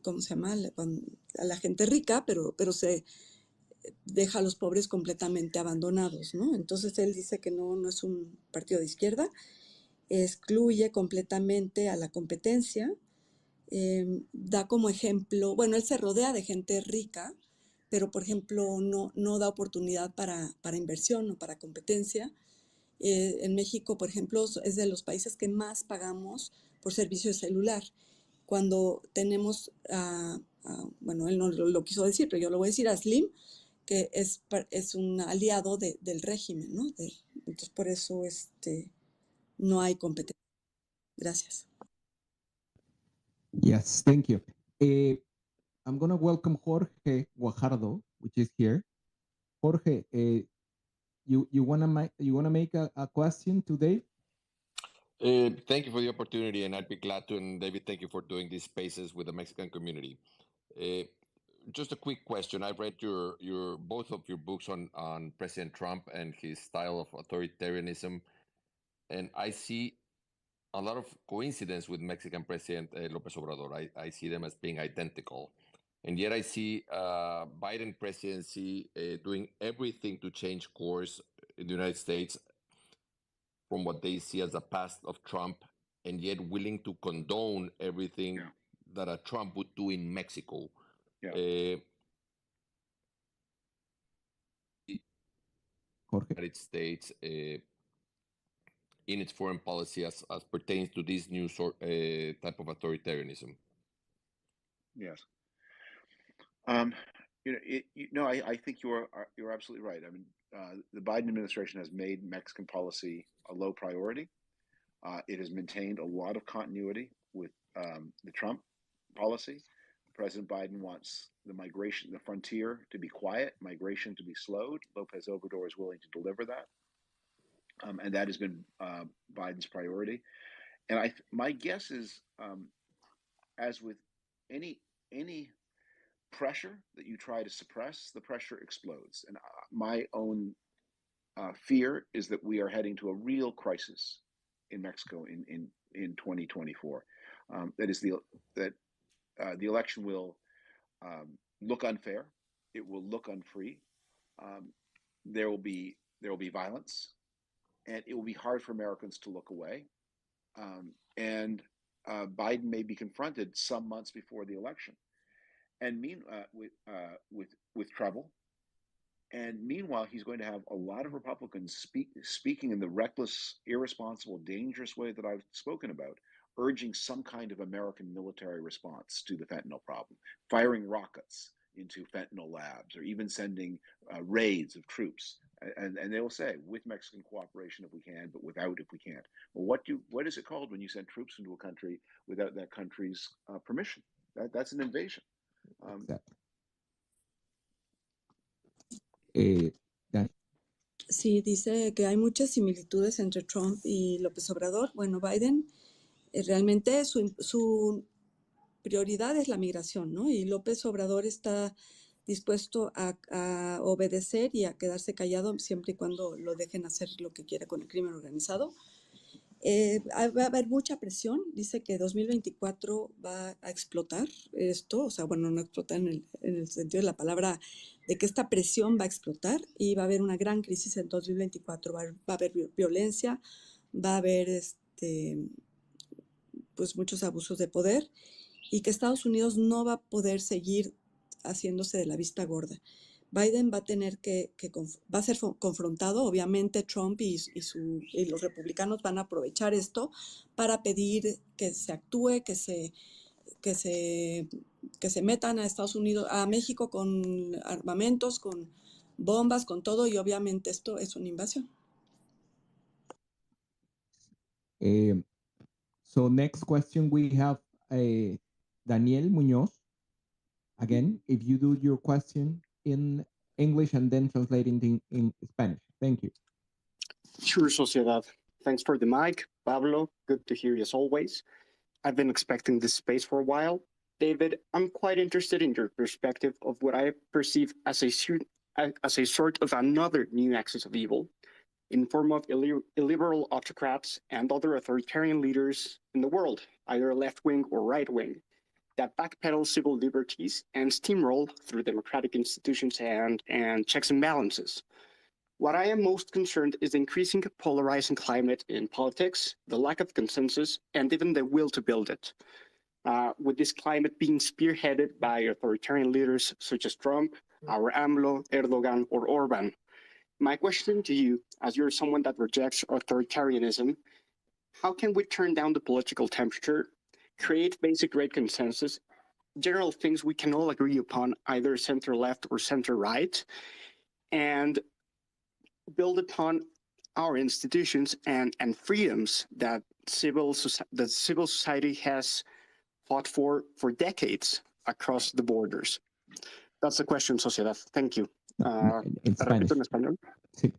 ¿cómo se llama? A la gente rica, pero se deja a los pobres completamente abandonados, ¿no? Entonces él dice que no es un partido de izquierda, excluye completamente a la competencia, da como ejemplo, bueno, él se rodea de gente rica, pero por ejemplo no da oportunidad para inversión o para competencia. En México, por ejemplo, es de los países que más pagamos por servicio de celular. Cuando tenemos, bueno, él no lo quiso decir, pero yo lo voy a decir, a Slim, que es un aliado del régimen, ¿no? Entonces, por eso no hay competencia. Gracias. Yes, thank you. I'm going to welcome Jorge Guajardo, which is here. Jorge, you wanna make a question today? Thank you for the opportunity, and I'd be glad to. And David, thank you for doing these spaces with the Mexican community. Just a quick question. I've read both of your books on President Trump and his style of authoritarianism, and I see a lot of coincidence with Mexican President López Obrador. I see them as being identical. And yet I see Biden presidency doing everything to change course in the United States from what they see as the past of Trump, and yet willing to condone everything that a Trump would do in Mexico. Yeah. United States in its foreign policy as pertains to this new type of authoritarianism. Yes. I think you're absolutely right. I mean, the Biden administration has made Mexican policy a low priority. It has maintained a lot of continuity with the Trump policy. President Biden wants the frontier to be quiet, migration to be slowed. Lopez Obrador is willing to deliver that. And that has been Biden's priority. And my guess is, as with any pressure that you try to suppress, the pressure explodes. And my own fear is that we are heading to a real crisis in Mexico in 2024. That is the election will look unfair. It will look unfree. There will be violence, and it will be hard for Americans to look away. And Biden may be confronted some months before the election, and with trouble. And meanwhile, he's going to have a lot of Republicans speaking in the reckless, irresponsible, dangerous way that I've spoken about, urging some kind of American military response to the fentanyl problem, firing rockets into fentanyl labs, or even sending raids of troops. And they will say, with Mexican cooperation if we can, but without if we can't. Well, what is it called when you send troops into a country without that country's permission? That's an invasion. Dan- Sí, dice que hay muchas similitudes entre Trump y López Obrador. Bueno, Biden realmente su prioridad es la migración, ¿no? Y López Obrador está dispuesto a obedecer y a quedarse callado siempre y cuando lo dejen hacer lo que quiera con el crimen organizado. Va a haber mucha presión. Dice que 2024 va a explotar esto, o sea, bueno, no explotar en el sentido de la palabra, de que esta presión va a explotar y va a haber una gran crisis en 2024. Va a haber violencia, va a haber pues muchos abusos de poder, y que Estados Unidos no va a poder seguir haciéndose de la vista gorda. Biden va a tener va a ser confrontado. Obviamente Trump y los republicanos van a aprovechar esto para pedir que se actúe, que se metan a Estados Unidos, a México, con armamentos, con bombas, con todo, y obviamente esto es una invasión. So next question we have Daniel Muñoz. Again, if you do your question in English and then translating in Spanish. Thank you. Sure, Sociedad. Thanks for the mic. Pablo, good to hear you as always. I've been expecting this space for a while. David, I'm quite interested in your perspective of what I perceive as a sort of another new axis of evil, in form of illiberal autocrats and other authoritarian leaders in the world, either left-wing or right-wing, that backpedal civil liberties and steamroll through democratic institutions and checks and balances. What I am most concerned is the increasing polarizing climate in politics, the lack of consensus, and even the will to build it. With this climate being spearheaded by authoritarian leaders such as Trump, our AMLO, Erdogan, or Orban. My question to you, as you're someone that rejects authoritarianism, how can we turn down the political temperature, create basic great consensus, general things we can all agree upon, either center-left or center-right, and build upon our institutions and freedoms that civil society has fought for decades across the borders? That's the question, Sociedad. Thank you. In Spanish. Sí.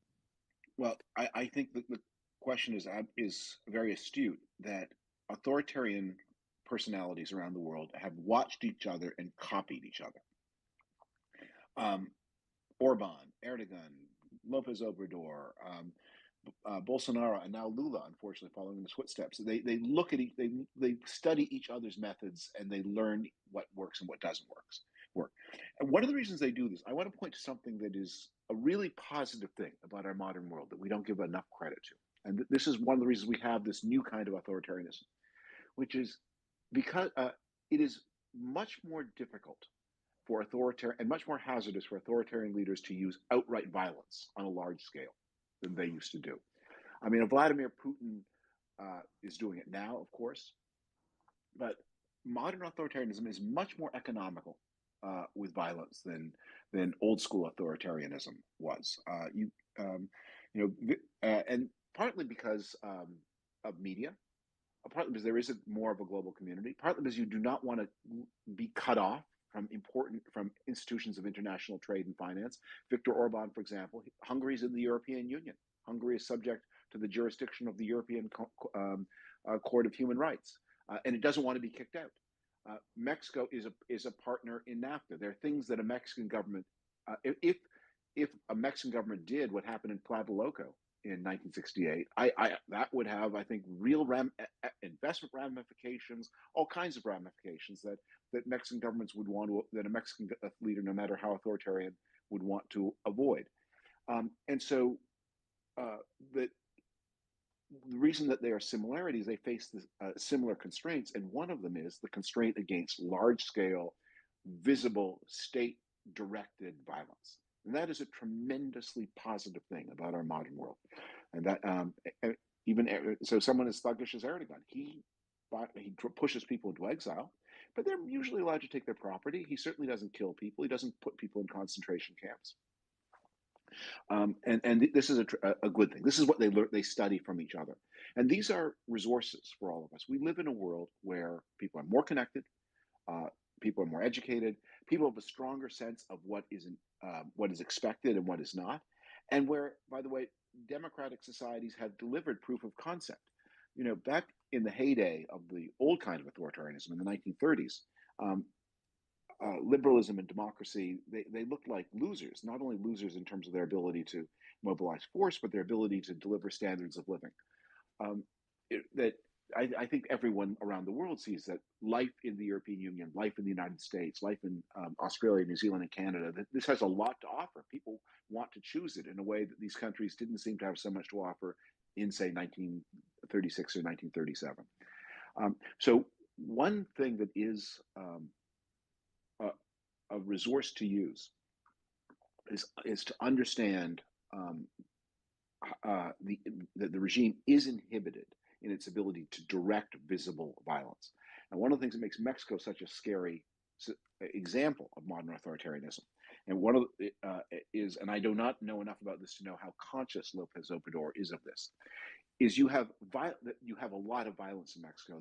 Well, I think that the question is very astute, that authoritarian personalities around the world have watched each other and copied each other. Orban, Erdogan, Lopez Obrador, Bolsonaro, and now Lula, unfortunately, following in his footsteps. They look at they study each other's methods, and they learn what works and what doesn't work. And one of the reasons they do this, I want to point to something that is a really positive thing about our modern world that we don't give enough credit to. And this is one of the reasons we have this new kind of authoritarianism, which is because it is much more difficult for authoritarian and much more hazardous for authoritarian leaders to use outright violence on a large scale than they used to do. I mean, Vladimir Putin is doing it now, of course, but modern authoritarianism is much more economical with violence than old school authoritarianism was. and partly because of media, partly because there is more of a global community, partly because you do not want to be cut off from institutions of international trade and finance. Viktor Orban, for example, Hungary is in the European Union. Hungary is subject to the jurisdiction of the European Court of Human Rights, and it doesn't want to be kicked out. Mexico is a partner in NAFTA. There are things that a Mexican government, if a Mexican government did what happened in Tlatelolco in 1968, that would have, I think, real investment ramifications, all kinds of ramifications that Mexican governments would want to, that a Mexican leader, no matter how authoritarian, would want to avoid. And so the reason that there are similarities, they face similar constraints, and one of them is the constraint against large-scale, visible, state-directed violence. And that is a tremendously positive thing about our modern world. And that so someone as thuggish as Erdogan, he pushes people into exile, but they're usually allowed to take their property. He certainly doesn't kill people. He doesn't put people in concentration camps. And this is a good thing. This is what they study from each other. And these are resources for all of us. We live in a world where people are more connected, people are more educated, people have a stronger sense of what is expected and what is not, and where, by the way, democratic societies have delivered proof of concept. Back in the heyday of the old kind of authoritarianism in the 1930s, liberalism and democracy, they looked like losers, not only losers in terms of their ability to mobilize force, but their ability to deliver standards of living. I think everyone around the world sees that life in the European Union, life in the United States, life in Australia, New Zealand, and Canada, that this has a lot to offer. People want to choose it in a way that these countries didn't seem to have so much to offer in, say, 1936 or 1937. So one thing that is a resource to use is to understand that the regime is inhibited in its ability to direct visible violence. And one of the things that makes Mexico such a scary example of modern authoritarianism, and one of is, and I do not know enough about this to know how conscious López Obrador is of this, is you have a lot of violence in Mexico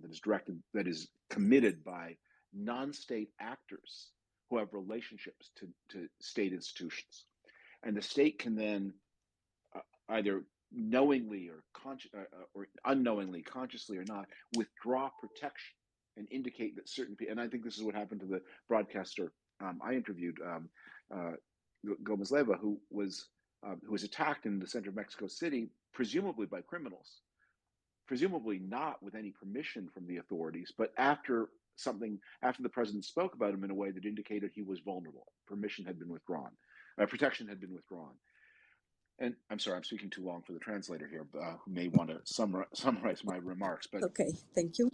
that is committed by non-state actors who have relationships to state institutions, and the state can then either knowingly or unknowingly, consciously or not, withdraw protection and indicate that certain people, and I think this is what happened to the broadcaster I interviewed, Gomez Leyva, who was attacked in the center of Mexico City, presumably by criminals, presumably not with any permission from the authorities, but after the president spoke about him in a way that indicated he was vulnerable, protection had been withdrawn. And I'm sorry, I'm speaking too long for the translator here, who may want to summarize my remarks. But okay, thank you.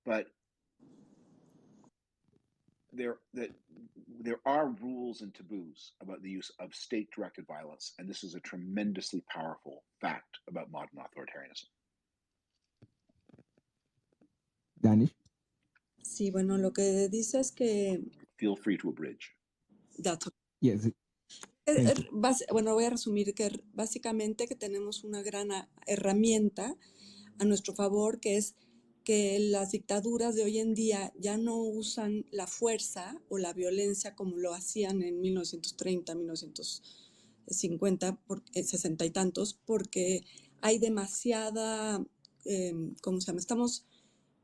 But there are rules and taboos about the use of state-directed violence, and this is a tremendously powerful fact about modern authoritarianism. Danish? Sí, bueno, lo que dice es que... Feel free to abridge. That's okay. Yes. Bueno, voy a resumir que básicamente que tenemos una gran herramienta a nuestro favor, que es que las dictaduras de hoy en día ya no usan la fuerza o la violencia como lo hacían en 1930, 1950, 60 y tantos, porque hay demasiada, ¿cómo se llama? Estamos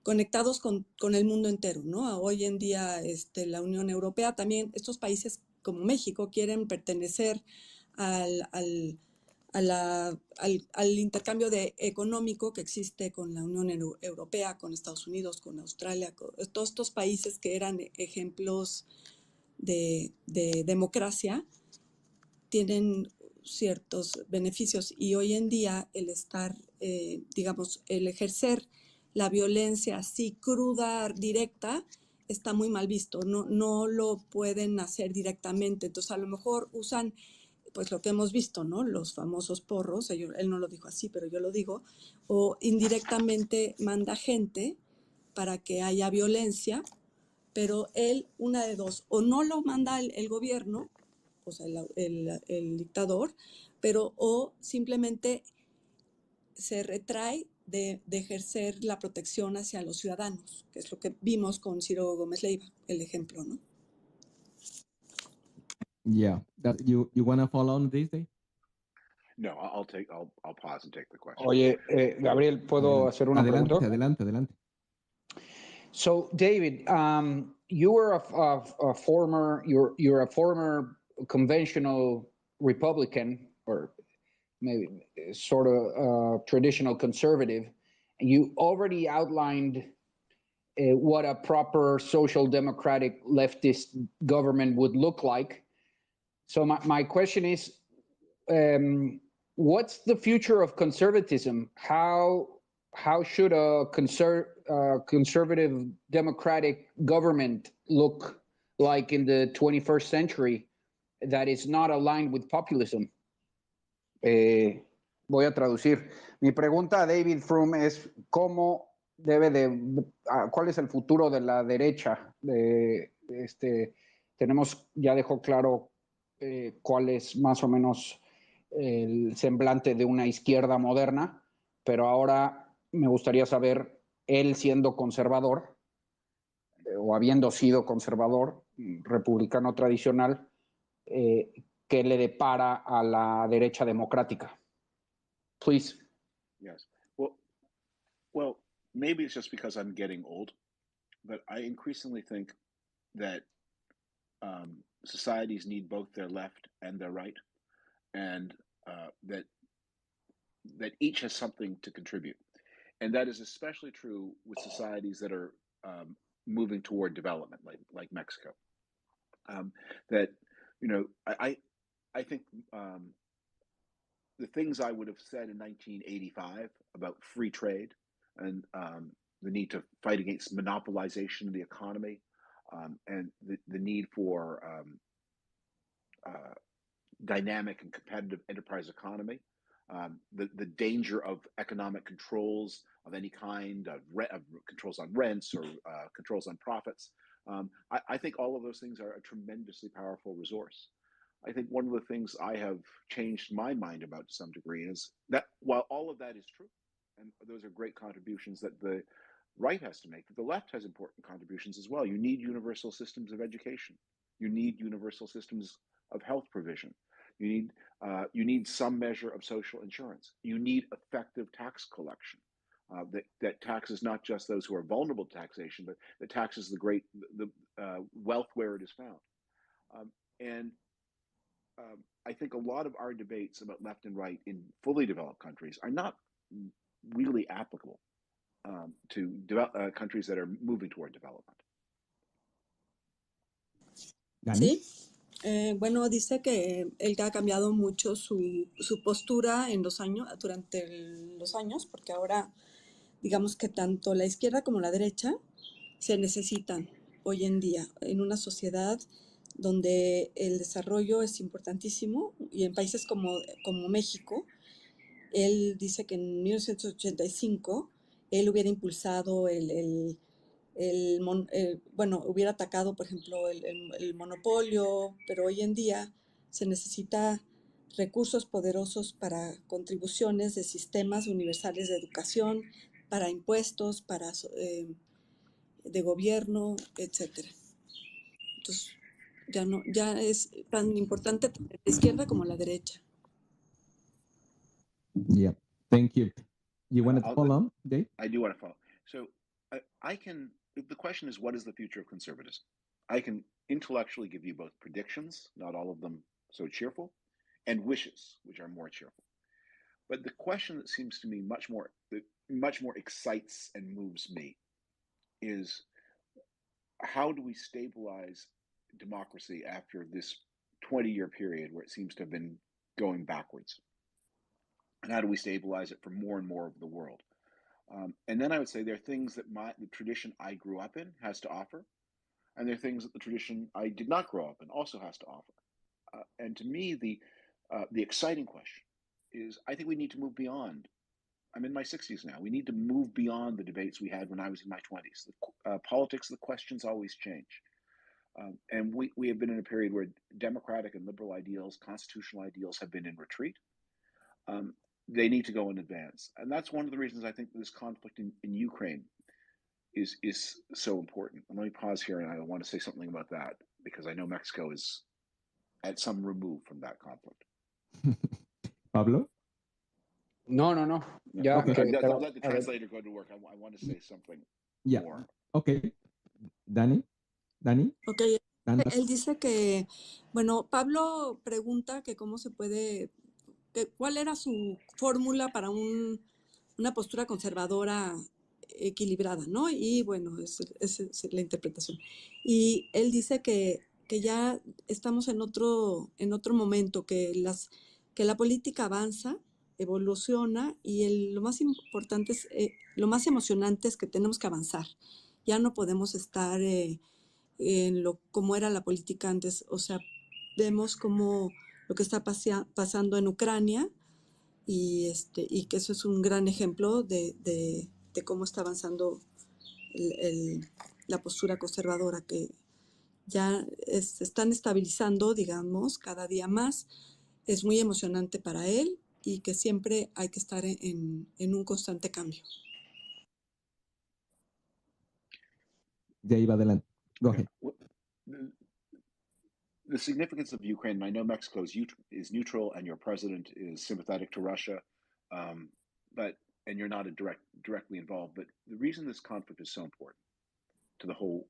conectados con el mundo entero, ¿no? Hoy en día la Unión Europea, también estos países como México quieren pertenecer al intercambio económico que existe con la Unión Europea, con Estados Unidos, con Australia, con todos estos países que eran ejemplos de democracia, tienen ciertos beneficios, y hoy en día el estar, digamos, el ejercer la violencia así cruda, directa, está muy mal visto, no lo pueden hacer directamente, entonces a lo mejor usan pues lo que hemos visto, ¿no? Los famosos porros, él no lo dijo así, pero yo lo digo, o indirectamente manda gente para que haya violencia, pero él, una de dos, o no lo manda el gobierno, o sea, el dictador, pero o simplemente se retrae de ejercer la protección hacia los ciudadanos, que es lo que vimos con Ciro Gómez Leiva, el ejemplo, ¿no? Yeah, that you want to follow on this day? No, I'll pause and take the question. Oye, Gabriel, ¿puedo hacer una pregunta? Adelante. So, David, you were a former, you're a former conventional Republican, or maybe sort of traditional conservative. And you already outlined what a proper social democratic leftist government would look like. So my question is, what's the future of conservatism? How should a conservative democratic government look like in the 21st century that is not aligned with populism? Voy a traducir. Mi pregunta a David Frum es cómo cuál es el futuro de la derecha. Ya dejó claro cuál es más o menos el semblante de una izquierda moderna, pero ahora me gustaría saber, él siendo conservador, o habiendo sido conservador, republicano tradicional, ¿qué le depara a la derecha democrática? Please. Yes. Well, maybe it's just because I'm getting old, but I increasingly think that societies need both their left and their right, and that each has something to contribute, and that is especially true with societies that are moving toward development, like Mexico. That I think the things I would have said in 1985 about free trade and the need to fight against monopolization of the economy, and the need for dynamic and competitive enterprise economy, the danger of economic controls of any kind, of controls on rents or controls on profits. I think all of those things are a tremendously powerful resource. I think one of the things I have changed my mind about to some degree is that while all of that is true, and those are great contributions that the right has to make, the left has important contributions as well. You need universal systems of education. You need universal systems of health provision. You need some measure of social insurance. You need effective tax collection. That taxes not just those who are vulnerable to taxation, but that taxes the wealth where it is found. And I think a lot of our debates about left and right in fully developed countries are not really applicable to countries that are moving toward development. Sí, bueno, dice que él ha cambiado mucho su postura en durante los años, porque ahora digamos que tanto la izquierda como la derecha se necesitan hoy en día en una sociedad donde el desarrollo es importantísimo, y en países como México. Él dice que en 1985 él hubiera impulsado hubiera atacado, por ejemplo, el monopolio, pero hoy en día se necesita recursos poderosos para contribuciones de sistemas universales de educación, para impuestos, de gobierno, etcétera. Entonces, ya es tan importante la izquierda como la derecha. Yeah, thank you. You wanted to follow on, Dave? I do want to follow. So the question is, what is the future of conservatism? I can intellectually give you both predictions, not all of them so cheerful, and wishes, which are more cheerful. But the question that seems to me much more excites and moves me is, how do we stabilize democracy after this 20-year period where it seems to have been going backwards? And how do we stabilize it for more and more of the world? And then I would say there are things that the tradition I grew up in has to offer, and there are things that the tradition I did not grow up in also has to offer. And to me, the exciting question is, I think we need to move beyond. I'm in my 60s now. We need to move beyond the debates we had when I was in my 20s. Politics, the questions always change. And we have been in a period where democratic and liberal ideals, constitutional ideals, have been in retreat. They need to go in advance. And that's one of the reasons I think this conflict in Ukraine is so important. And let me pause here, and I want to say something about that, because I know Mexico is at some remove from that conflict. Pablo? No. Yeah. Okay. Let the translator go to work. I want to say something more. Okay. Dani? Ok, él dice que, bueno, Pablo pregunta que cómo se puede, cuál era su fórmula para una postura conservadora equilibrada, ¿no? Y bueno, esa es la interpretación. Y él dice que ya estamos en otro momento, que la política avanza, evoluciona, y lo más importante es, lo más emocionante es que tenemos que avanzar. Ya no podemos estar como era la política antes. O sea, vemos como lo que está pasando en Ucrania, y que eso es un gran ejemplo de cómo está avanzando la postura conservadora, que ya se están estabilizando, digamos, cada día más. Es muy emocionante para él, y que siempre hay que estar en un constante cambio. Dave, adelante. Go ahead. The significance of Ukraine, and I know Mexico is neutral, and your president is sympathetic to Russia, and you're not directly involved. But the reason this conflict is so important to the whole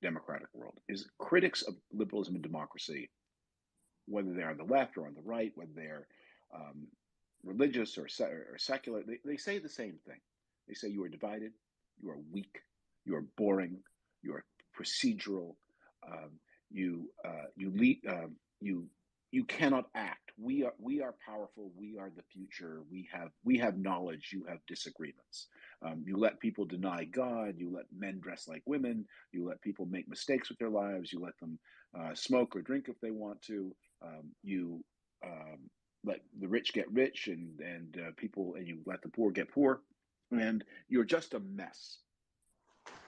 democratic world is critics of liberalism and democracy, whether they're on the left or on the right, whether they're religious or secular, they say the same thing. They say you are divided, you are weak, you are boring, you are procedural, you cannot act. We are powerful. We are the future. We have knowledge. You have disagreements. You let people deny God. You let men dress like women. You let people make mistakes with their lives. You let them smoke or drink if they want to. You let the rich get rich, and you let the poor get poor, and you're just a mess.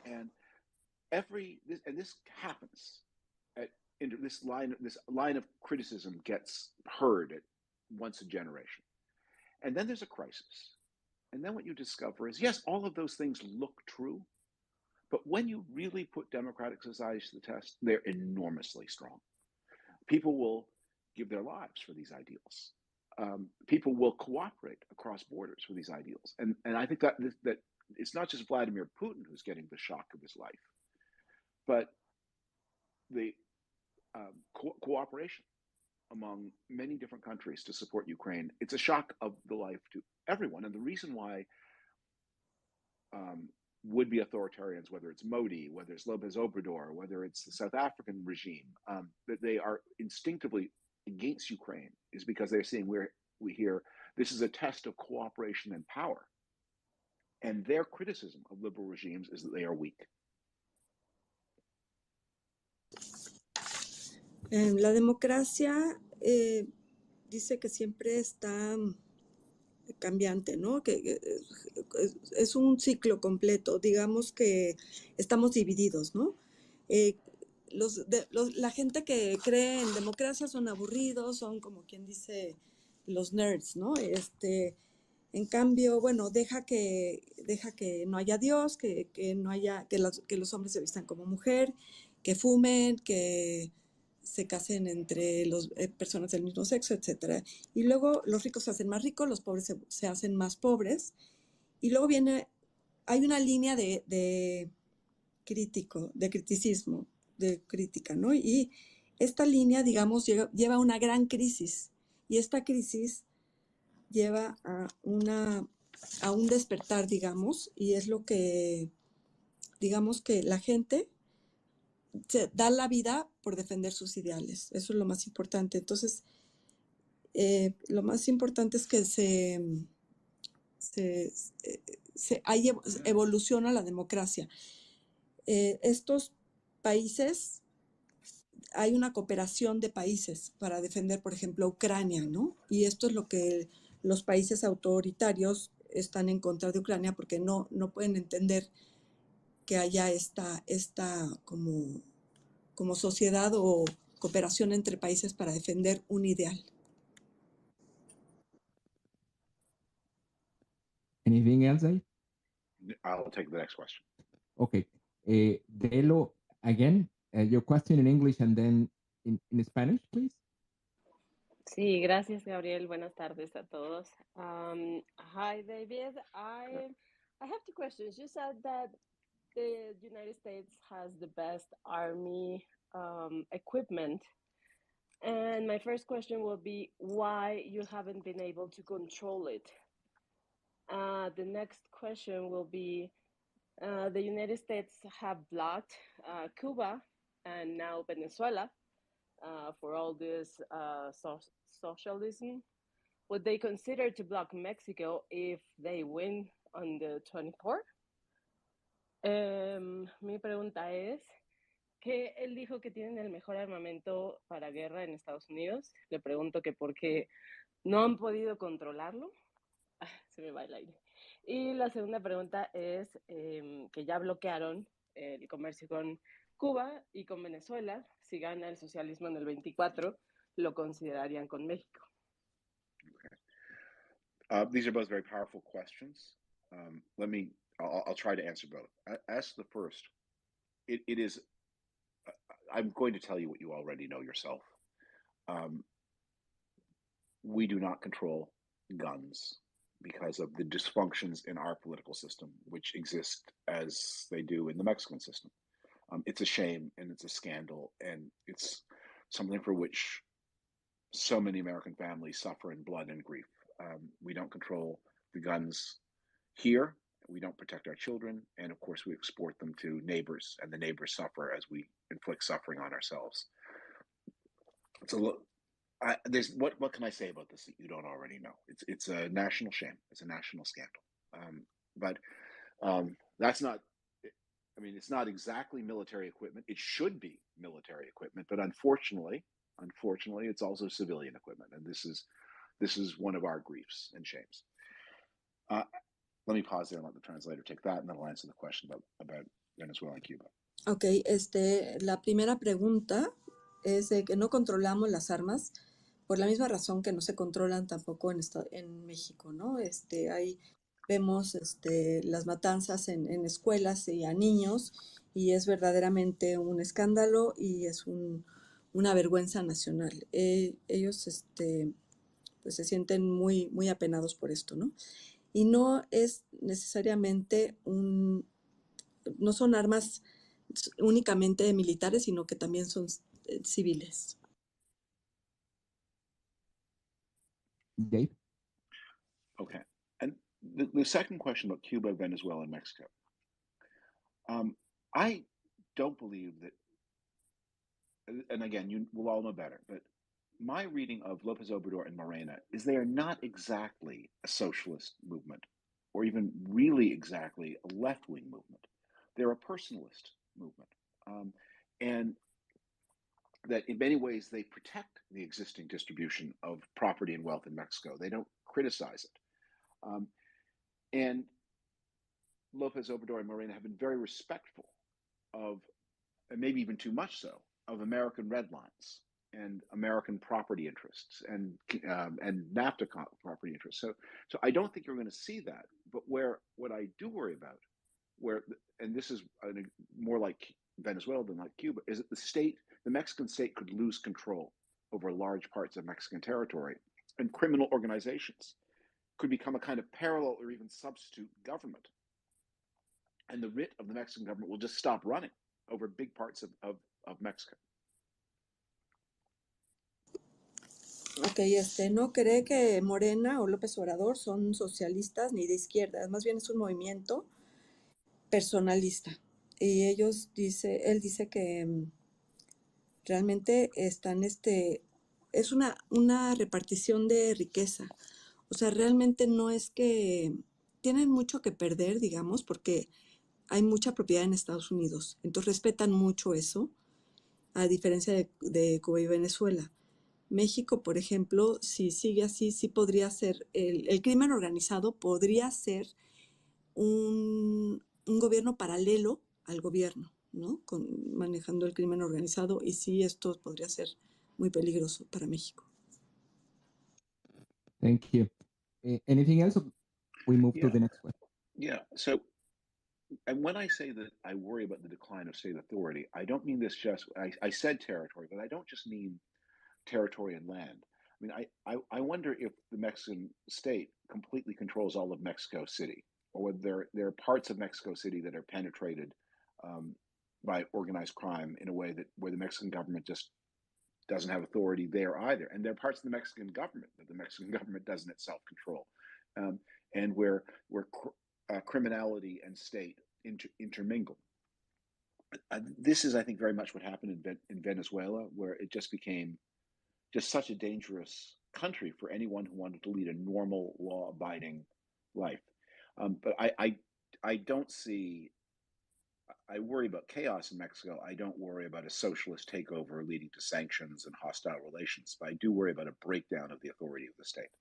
And this happens. This line of criticism gets heard once a generation, and then there's a crisis, and then what you discover is, yes, all of those things look true, but when you really put democratic societies to the test, they're enormously strong. People will give their lives for these ideals. People will cooperate across borders for these ideals, and I think that it's not just Vladimir Putin who's getting the shock of his life, but the cooperation among many different countries to support Ukraine. It's a shock of the life to everyone. And the reason why would-be authoritarians, whether it's Modi, whether it's Lopez Obrador, whether it's the South African regime, that they are instinctively against Ukraine, is because they're seeing we hear this is a test of cooperation and power. And their criticism of liberal regimes is that they are weak. La democracia dice que siempre está cambiante, ¿no? Que es un ciclo completo. Digamos que estamos divididos, ¿no? La gente que cree en democracia son aburridos, son como quien dice los nerds, ¿no? En cambio, bueno, deja que no haya Dios, que no haya, que los hombres se vistan como mujer, que fumen, que se casen entre personas del mismo sexo, etc. Y luego los ricos se hacen más ricos, los pobres se hacen más pobres. Y luego hay una línea de criticismo, de crítica, ¿no? Y esta línea, digamos, lleva a una gran crisis. Y esta crisis lleva a un despertar, digamos, y es lo que, digamos, que la gente se da la vida por defender sus ideales. Eso es lo más importante. Entonces, lo más importante es que ahí evoluciona la democracia. Estos países, hay una cooperación de países para defender, por ejemplo, Ucrania, ¿no? Y esto es lo que los países autoritarios están en contra de Ucrania, porque no pueden entender que haya esta como como sociedad o cooperación entre países para defender un ideal. Anything else, Dave? I'll take the next question. Okay. Delo, again, your question in English and then in Spanish, please. Sí, gracias, Gabriel. Buenas tardes a todos. Hi, David. I have two questions. You said that the United States has the best army equipment. And my first question will be why you haven't been able to control it. The next question will be the United States have blocked Cuba and now Venezuela for all this socialism. Would they consider to block Mexico if they win on the 24th? Mi pregunta es que él dijo que tienen el mejor armamento para guerra en Estados Unidos. Le pregunto que por qué no han podido controlarlo. Se me va el aire. Y la segunda pregunta es que ya bloquearon el comercio con Cuba y con Venezuela. Si gana el socialismo en el 24, lo considerarían con México. Okay. These are both very powerful questions. I'll try to answer both. As the first, it is, I'm going to tell you what you already know yourself. We do not control guns because of the dysfunctions in our political system, which exist as they do in the Mexican system. It's a shame and it's a scandal, and it's something for which so many American families suffer in blood and grief. We don't control the guns here. We don't protect our children. And of course, we export them to neighbors, and the neighbors suffer as we inflict suffering on ourselves. So what can I say about this that you don't already know? It's a national shame. It's a national scandal. But that's not, I mean, it's not exactly military equipment. It should be military equipment, but unfortunately, it's also civilian equipment. And this is one of our griefs and shames. Let me pause there and let the translator take that, and then I'll answer the question about Venezuela and Cuba. Ok, la primera pregunta es de que no controlamos las armas por la misma razón que no se controlan tampoco en México, ¿no? Ahí vemos las matanzas en escuelas y a niños, y es verdaderamente un escándalo y es una vergüenza nacional. Ellos pues se sienten muy, muy apenados por esto, ¿no? Y no es necesariamente no son armas únicamente militares, sino que también son civiles. Dave? Okay. And the second question about Cuba, Venezuela, and Mexico. I don't believe that, and again, you will all know better, but my reading of López Obrador and Morena is they are not exactly a socialist movement, or even really exactly a left-wing movement. They're a personalist movement. And that in many ways they protect the existing distribution of property and wealth in Mexico. They don't criticize it. And López Obrador and Morena have been very respectful of, and maybe even too much so, of American red lines and American property interests and NAFTA property interests. So I don't think you're going to see that. But what I do worry about, and this is more like Venezuela than like Cuba, is that the Mexican state could lose control over large parts of Mexican territory, and criminal organizations could become a kind of parallel or even substitute government. And the writ of the Mexican government will just stop running over big parts of Mexico. Ok, no cree que Morena o López Obrador son socialistas ni de izquierda, más bien es un movimiento personalista. Y él dice que realmente están, es una repartición de riqueza. O sea, realmente no es que tienen mucho que perder, digamos, porque hay mucha propiedad en Estados Unidos. Entonces respetan mucho eso, a diferencia de Cuba y Venezuela. México, por ejemplo, si sigue así, sí podría ser, el crimen organizado podría ser un gobierno paralelo al gobierno, ¿no? Manejando el crimen organizado, y sí, esto podría ser muy peligroso para México. Thank you. Anything else? We move to the next one. Yeah. So, and when I say that I worry about the decline of state authority, I don't mean this just, I said territory, but I don't just mean territory and land. I mean, I wonder if the Mexican state completely controls all of Mexico City, or whether there are parts of Mexico City that are penetrated by organized crime in a way that where the Mexican government just doesn't have authority there either. And there are parts of the Mexican government that the Mexican government doesn't itself control, and where criminality and state intermingle. This is, I think, very much what happened in Venezuela, where it just became just such a dangerous country for anyone who wanted to lead a normal, law-abiding life. But I don't see. I worry about chaos in Mexico. I don't worry about a socialist takeover leading to sanctions and hostile relations. But I do worry about a breakdown of the authority of the state.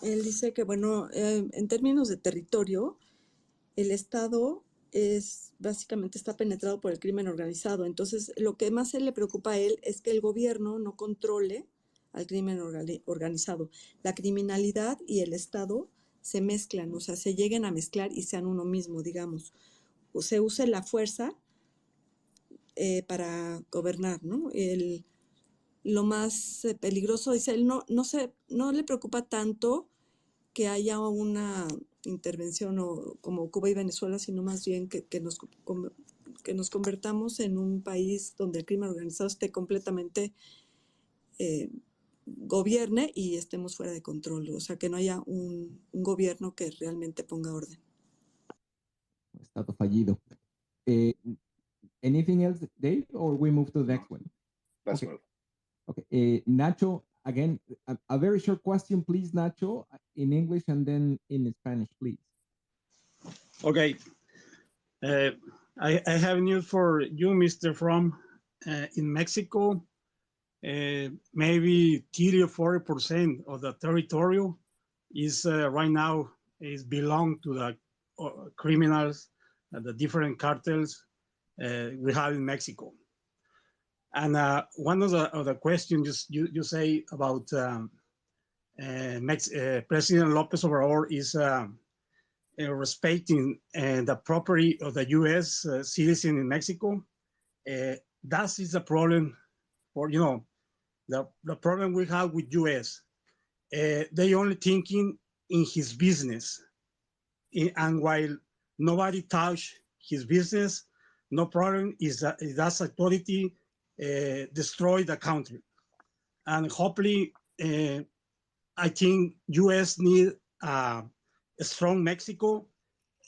Él dice que, bueno, en términos de territorio, el Estado básicamente está penetrado por el crimen organizado. Entonces, lo que más le preocupa a él es que el gobierno no controle al crimen organizado. La criminalidad y el Estado se mezclan, o sea, se lleguen a mezclar y sean uno mismo, digamos. O se use la fuerza para gobernar, ¿no? Lo más peligroso, dice él, no le preocupa tanto que haya una intervención como Cuba y Venezuela, sino más bien que nos convertamos en un país donde el crimen organizado esté completamente gobierne y estemos fuera de control, o sea, que no haya un gobierno que realmente ponga orden. Estado fallido. Anything else, Dave, or we move to the next one? Let's okay. move. Okay, Nacho, again, a very short question, please, Nacho, in English and then in Spanish, please. Okay. I have news for you, Mr. Frum. In Mexico, maybe 30 or 40% of the territory is right now is belong to the criminals, the different cartels we have in Mexico. And one of the questions you say about President Lopez Obrador is respecting the property of the U.S. Citizen in Mexico. That is a problem for, the problem we have with U.S. They only thinking in his business. And while nobody touch his business, no problem is that authority destroy the country. And hopefully, I think U.S. need a strong Mexico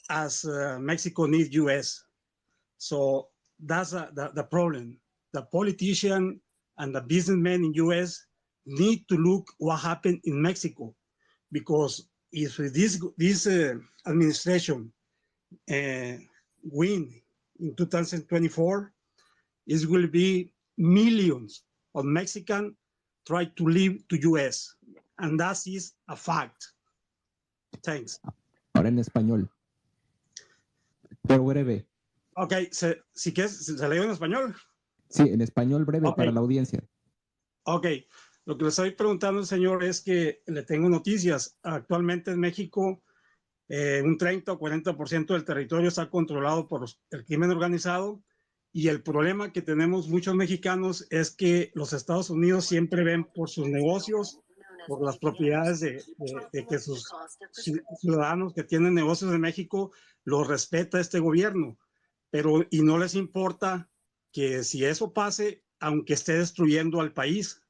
as Mexico needs U.S. So that's the problem. The politician and the businessmen in U.S. need to look what happened in Mexico, because if this administration win in 2024, it will be millions of Mexicans try to leave to U.S. And that is a fact. Thanks. Ahora en español. Pero breve. Ok, si quieres, ¿se leo en español? Sí, en español breve Okay. Para la audiencia. Ok, lo que le estoy preguntando, señor, es que le tengo noticias. Actualmente en México, un 30 o 40% del territorio está controlado por el crimen organizado, y el problema que tenemos muchos mexicanos es que los Estados Unidos siempre ven por sus negocios, por las propiedades de que sus ciudadanos que tienen negocios en México los respeta este gobierno, y no les importa que si eso pase, aunque esté destruyendo al país.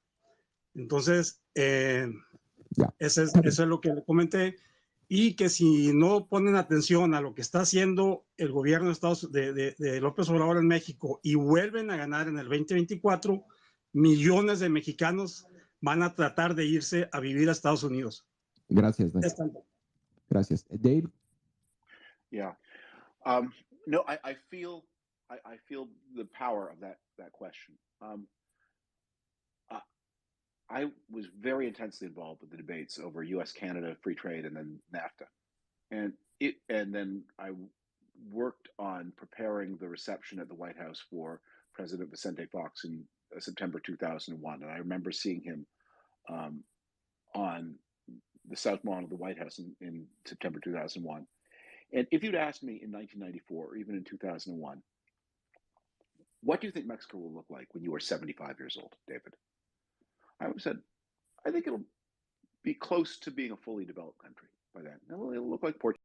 Entonces, eso es lo que le comenté, y que si no ponen atención a lo que está haciendo el gobierno de López Obrador en México y vuelven a ganar en el 2024, millones de mexicanos van a tratar de irse a vivir a Estados Unidos. Gracias, Dave. Gracias. Dave? Yeah. No, I feel the power of that question. I was very intensely involved with the debates over U.S.-Canada free trade and then NAFTA, and then I worked on preparing the reception at the White House for President Vicente Fox in September 2001. And I remember seeing him on the South Lawn of the White House in September 2001. And if you'd asked me in 1994 or even in 2001, what do you think Mexico will look like when you are 75 years old, David? I would have said, I think it'll be close to being a fully developed country by then. It'll look like Portugal.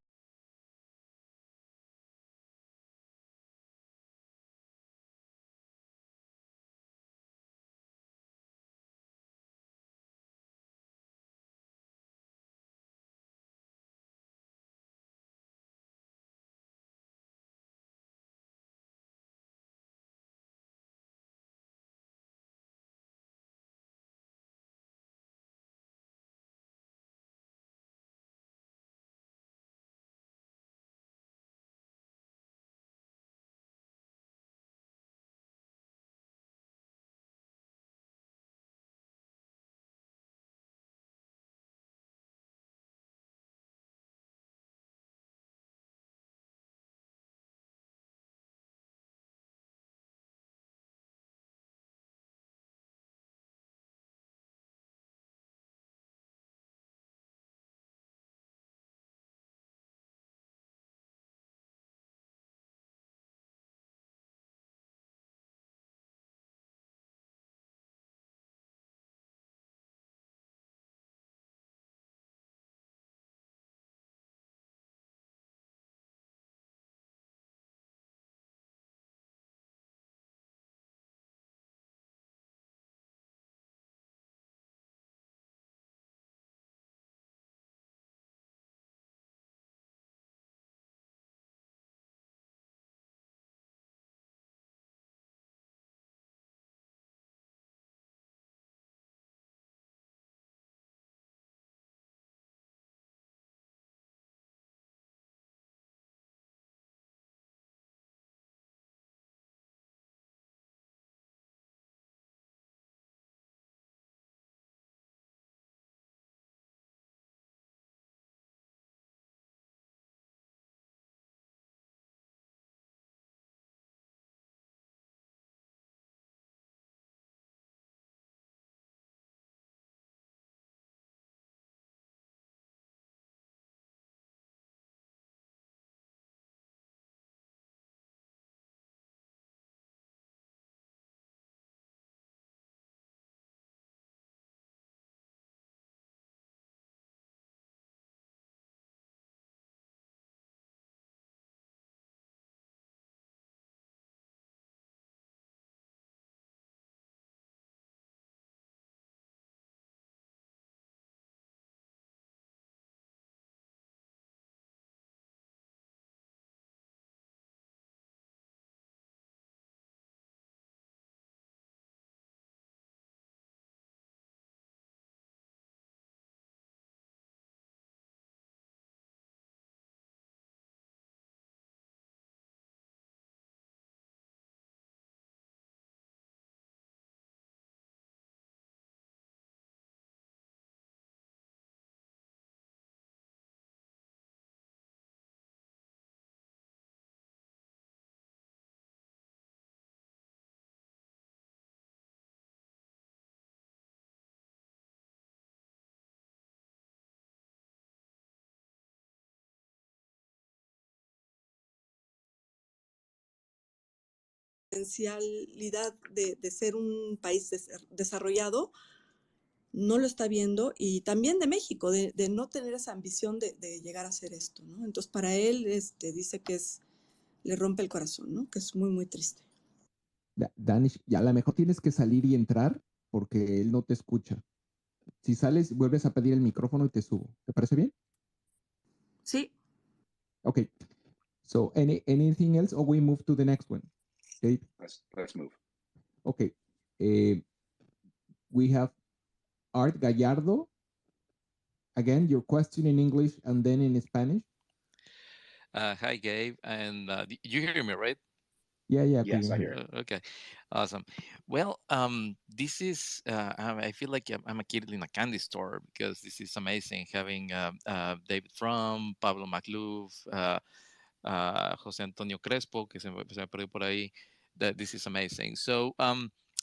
Potencialidad de ser un país desarrollado no lo está viendo, y también de México, de no tener esa ambición de llegar a hacer esto, ¿no? Entonces para él dice que le rompe el corazón, ¿no? Que es muy, muy triste. Danish, ya a lo mejor tienes que salir y entrar porque él no te escucha. Si sales, vuelves a pedir el micrófono y te subo. ¿Te parece bien? Sí. Okay. So anything else, or we move to the next one? Okay. Let's move. Okay. We have Art Gallardo. Again, your question in English and then in Spanish. Hi, Gabe. And you hear me, right? Yeah. Yes, I hear. Okay, awesome. Well, this is, I feel like I'm a kid in a candy store because this is amazing having David Frum, Pablo Majluf, José Antonio Crespo, que se me perdió por ahí. That this is amazing. So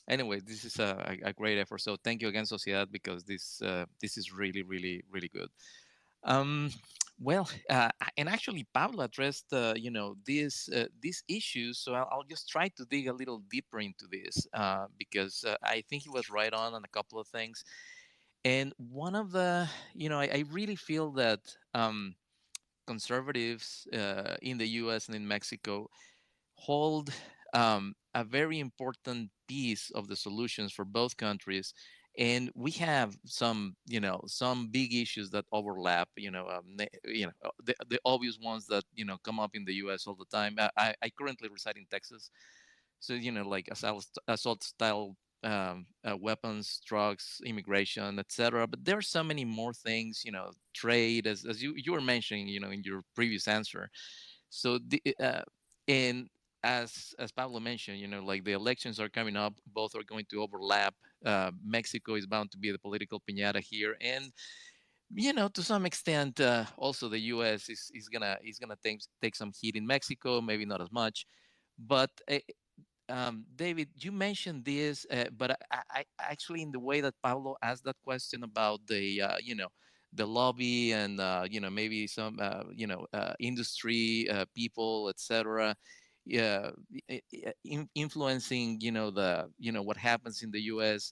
anyway, this is a great effort. So thank you again, Sociedad, because this is really, really, really good. Well, and actually, Pablo addressed, these issues. So I'll just try to dig a little deeper into this because I think he was right on a couple of things. And one of the, I really feel that conservatives in the U.S. and in Mexico hold a very important piece of the solutions for both countries. And we have some big issues that overlap, the obvious ones that come up in the U.S. all the time. I currently reside in Texas, so like assault style weapons, drugs, immigration, etc. But there are so many more things, trade, as you were mentioning, in your previous answer. So and as Pablo mentioned, like the elections are coming up, both are going to overlap. Mexico is bound to be the political piñata here, and to some extent, also the U.S. is gonna take some heat in Mexico, maybe not as much, but. David, you mentioned this, but I actually, in the way that Pablo asked that question about the, the lobby and maybe some industry people, etc. Yeah, influencing what happens in the U.S.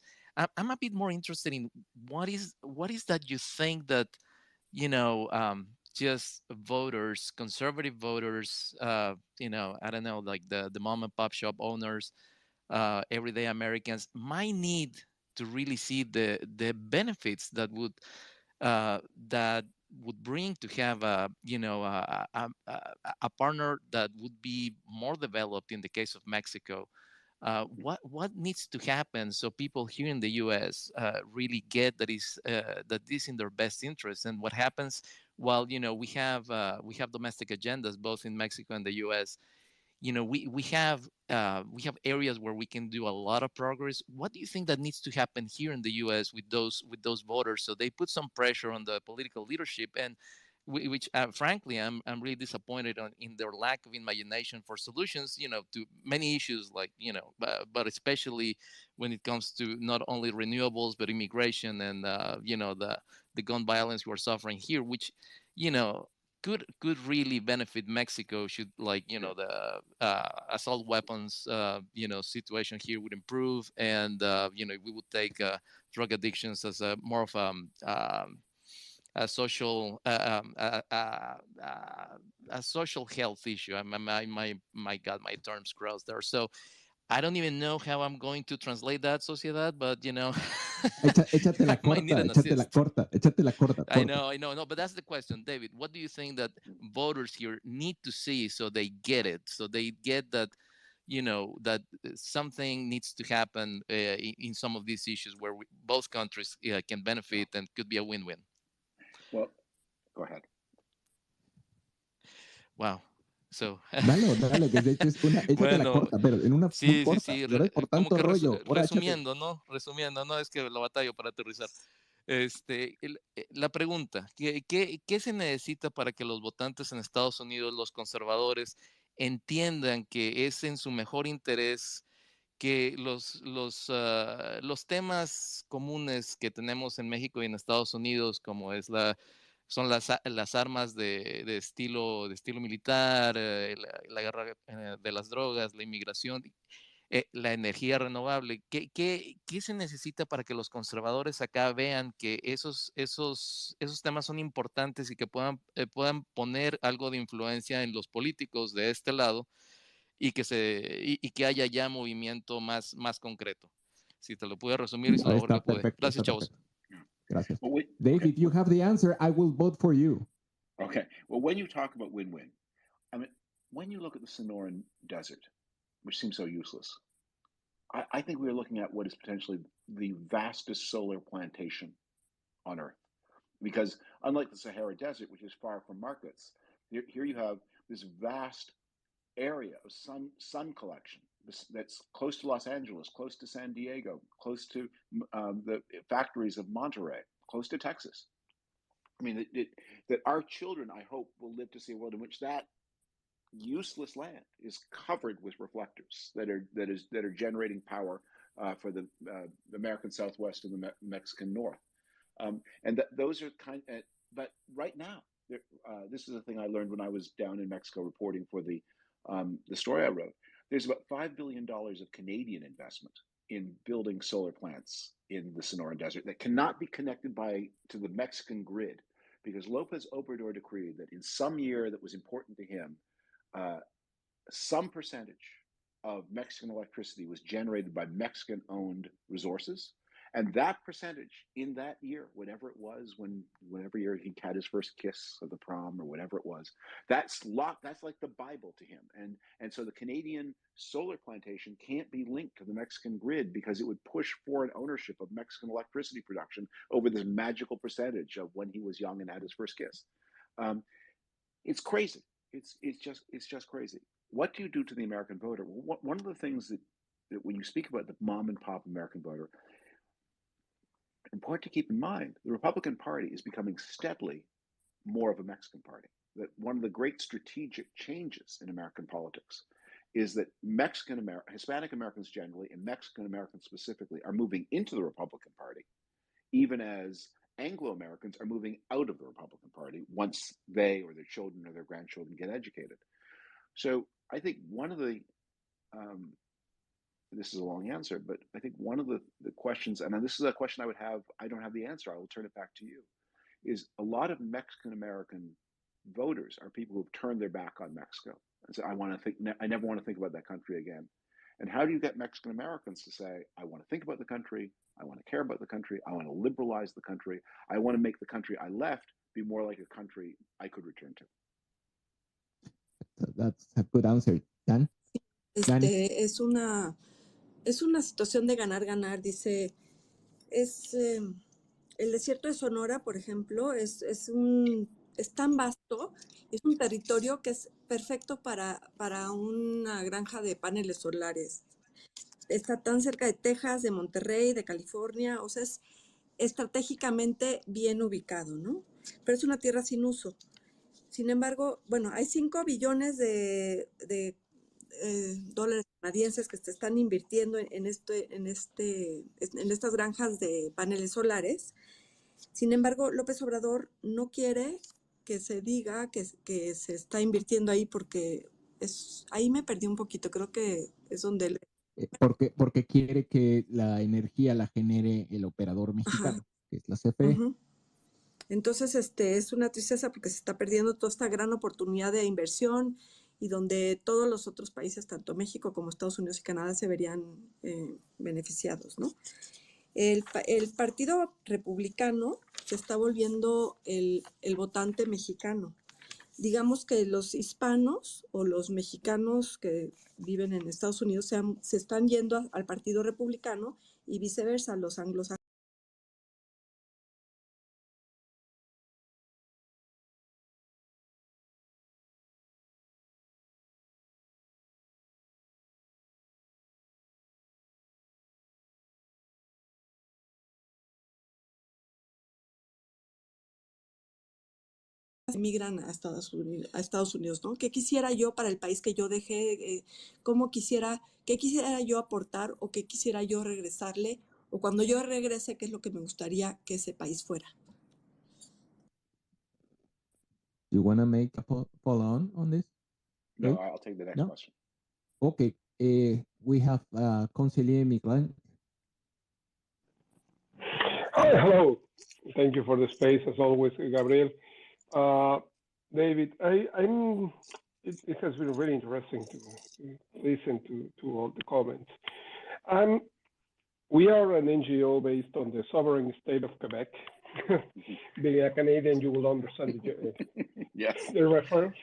I'm a bit more interested in what is that you think that just voters, conservative voters, I don't know, like the mom and pop shop owners, everyday Americans might need to really see the benefits that would bring to have a partner that would be more developed in the case of Mexico. What needs to happen so people here in the U.S. Really get that this in their best interest? And what happens while we have domestic agendas both in Mexico and the U.S. We have areas where we can do a lot of progress. What do you think that needs to happen here in the U.S. with those voters so they put some pressure on the political leadership, and which frankly I'm really disappointed in their lack of imagination for solutions to many issues, like but especially when it comes to not only renewables but immigration and the gun violence we're suffering here, which could really benefit Mexico should, like, the assault weapons situation here would improve, and we would take drug addictions as a more of a social a social health issue. My God, my terms crossed there. So I don't even know how I'm going to translate that, Sociedad, but Échate la I might need corta, an échate la assist. corta, échate la corta. I know, no, but that's the question, David. What do you think that voters here need to see so they get it, so they get that, that something needs to happen in some of these issues where both countries can benefit and could be a win-win? Well, go ahead. Wow. So, Dale, que de hecho es una, échate la bueno, corta, pero en una muy sí, corta, ¿verdad? Por como tanto que rollo, ahora échate. resumiendo, no, es que lo batallo para aterrizar. La pregunta, ¿qué se necesita para que los votantes en Estados Unidos, los conservadores, entiendan que es en su mejor interés que los temas comunes que tenemos en México y en Estados Unidos, como son las armas de estilo militar, la guerra de las drogas, la inmigración, la energía renovable? ¿Qué se necesita para que los conservadores acá vean que esos temas son importantes y que puedan poner algo de influencia en los políticos de este lado, y que haya ya movimiento más concreto? Si te lo pude resumir, es lo mejor que Está pude. perfecto, Gracias, está chavos. perfecto. Gracias. Well, David, okay. you have the answer. I will vote for you. Okay. Well, when you talk about win-win, I mean, when you look at the Sonoran Desert, which seems so useless, I think we are looking at what is potentially the vastest solar plantation on Earth. Because unlike the Sahara Desert, which is far from markets, here you have this vast area of sun collection that's close to Los Angeles, close to San Diego, close to the factories of Monterey, close to Texas. I mean, that our children, I hope, will live to see a world in which that useless land is covered with reflectors that are generating power for the American Southwest and the Mexican North. And those are but right now, this is a thing I learned when I was down in Mexico reporting for the story I wrote. There's about $5 billion of Canadian investment in building solar plants in the Sonoran Desert that cannot be connected to the Mexican grid, because Lopez Obrador decreed that in some year that was important to him, some percentage of Mexican electricity was generated by Mexican-owned resources. And that percentage in that year, whatever it was, whatever year he had his first kiss of the prom or whatever it was, that's like the Bible to him. And so the Canadian solar plantation can't be linked to the Mexican grid because it would push foreign ownership of Mexican electricity production over this magical percentage of when he was young and had his first kiss. It's crazy. It's just crazy. What do you do to the American voter? Well, one of the things that when you speak about the mom and pop American voter, important to keep in mind, the Republican Party is becoming steadily more of a Mexican party. That one of the great strategic changes in American politics is that Hispanic Americans generally, and Mexican Americans specifically, are moving into the Republican Party, even as Anglo-Americans are moving out of the Republican Party once they or their children or their grandchildren get educated. So I think one of the this is a long answer, but I think one of the questions, and this is a question I don't have the answer, I will turn it back to you, is a lot of Mexican-American voters are people who've turned their back on Mexico and say, I never want to think about that country again. And how do you get Mexican-Americans to say, I want to think about the country, I want to care about the country, I want to liberalize the country, I want to make the country I left be more like a country I could return to? That's a good answer. Dan? Es una situación de ganar-ganar, dice. El desierto de Sonora, por ejemplo, es tan vasto, es un territorio que es perfecto para una granja de paneles solares. Está tan cerca de Texas, de Monterrey, de California, o sea, es estratégicamente bien ubicado, ¿no? Pero es una tierra sin uso. Sin embargo, bueno, hay 5 billones de dólares canadienses que se están invirtiendo en estas granjas de paneles solares. Sin embargo, López Obrador no quiere que se diga que se está invirtiendo ahí porque ahí me perdí un poquito, creo que es donde... Porque quiere que la energía la genere el operador mexicano, que es la CFE. Entonces, es una tristeza porque se está perdiendo toda esta gran oportunidad de inversión y donde todos los otros países, tanto México como Estados Unidos y Canadá, se verían beneficiados, ¿no? El Partido Republicano se está volviendo el votante mexicano. Digamos que los hispanos o los mexicanos que viven en Estados Unidos se están yendo al Partido Republicano y viceversa, los anglosajones. Emigran a Estados Unidos, ¿no? ¿Qué quisiera yo para el país que yo dejé? ¿Qué quisiera yo aportar o qué quisiera yo regresarle? O cuando yo regrese, ¿qué es lo que me gustaría que ese país fuera? You want to make a follow on this? No, right? I'll take the next question. Okay. We have Consigliere Miguel. Hi, hello. Thank you for the space, as always, Gabriel. David, it has been really interesting to listen to all the comments. We are an NGO based on the sovereign state of Quebec. Being a Canadian, you will understand the reference.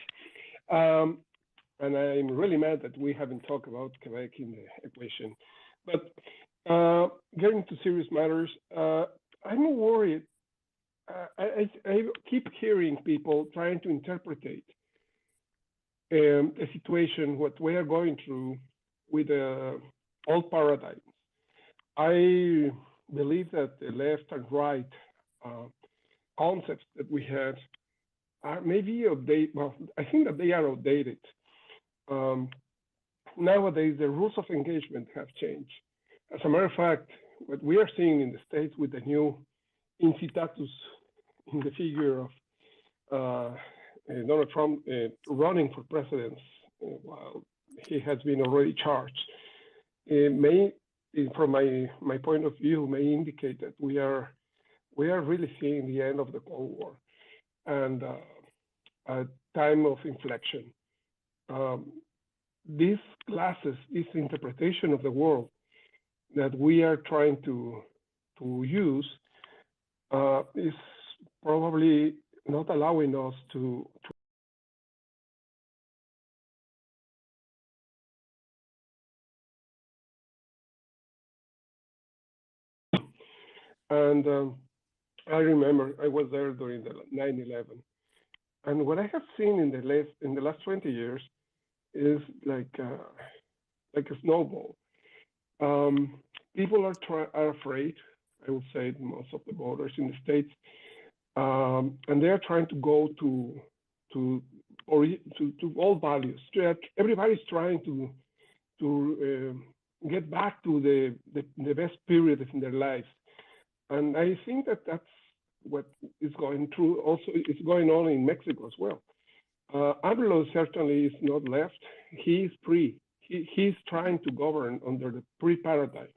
And I'm really mad that we haven't talked about Quebec in the equation. But getting to serious matters, I'm worried. I keep hearing people trying to interpret a situation, what we are going through with old paradigms. I believe that the left and right concepts that we have are maybe outdated. Well, I think that they are outdated. Um, Nowadays, the rules of engagement have changed. As a matter of fact, what we are seeing in the States with the new incitatus in the figure of Donald Trump running for president while he has been already charged, may, from my point of view, may indicate that we are really seeing the end of the Cold War and a time of inflection. These classes, this interpretation of the world that we are trying to use is probably not allowing us to and I remember I was there during the 9/11, and what I have seen in the last 20 years is like a snowball. People are afraid. I would say most of the voters in the States, and they are trying to go to old values. Everybody's trying to get back to the best period in their lives, and I think that that's what is going through. Also, it's going on in Mexico as well. Pablo certainly is not left. He is free. He's trying to govern under the pre-paradigm.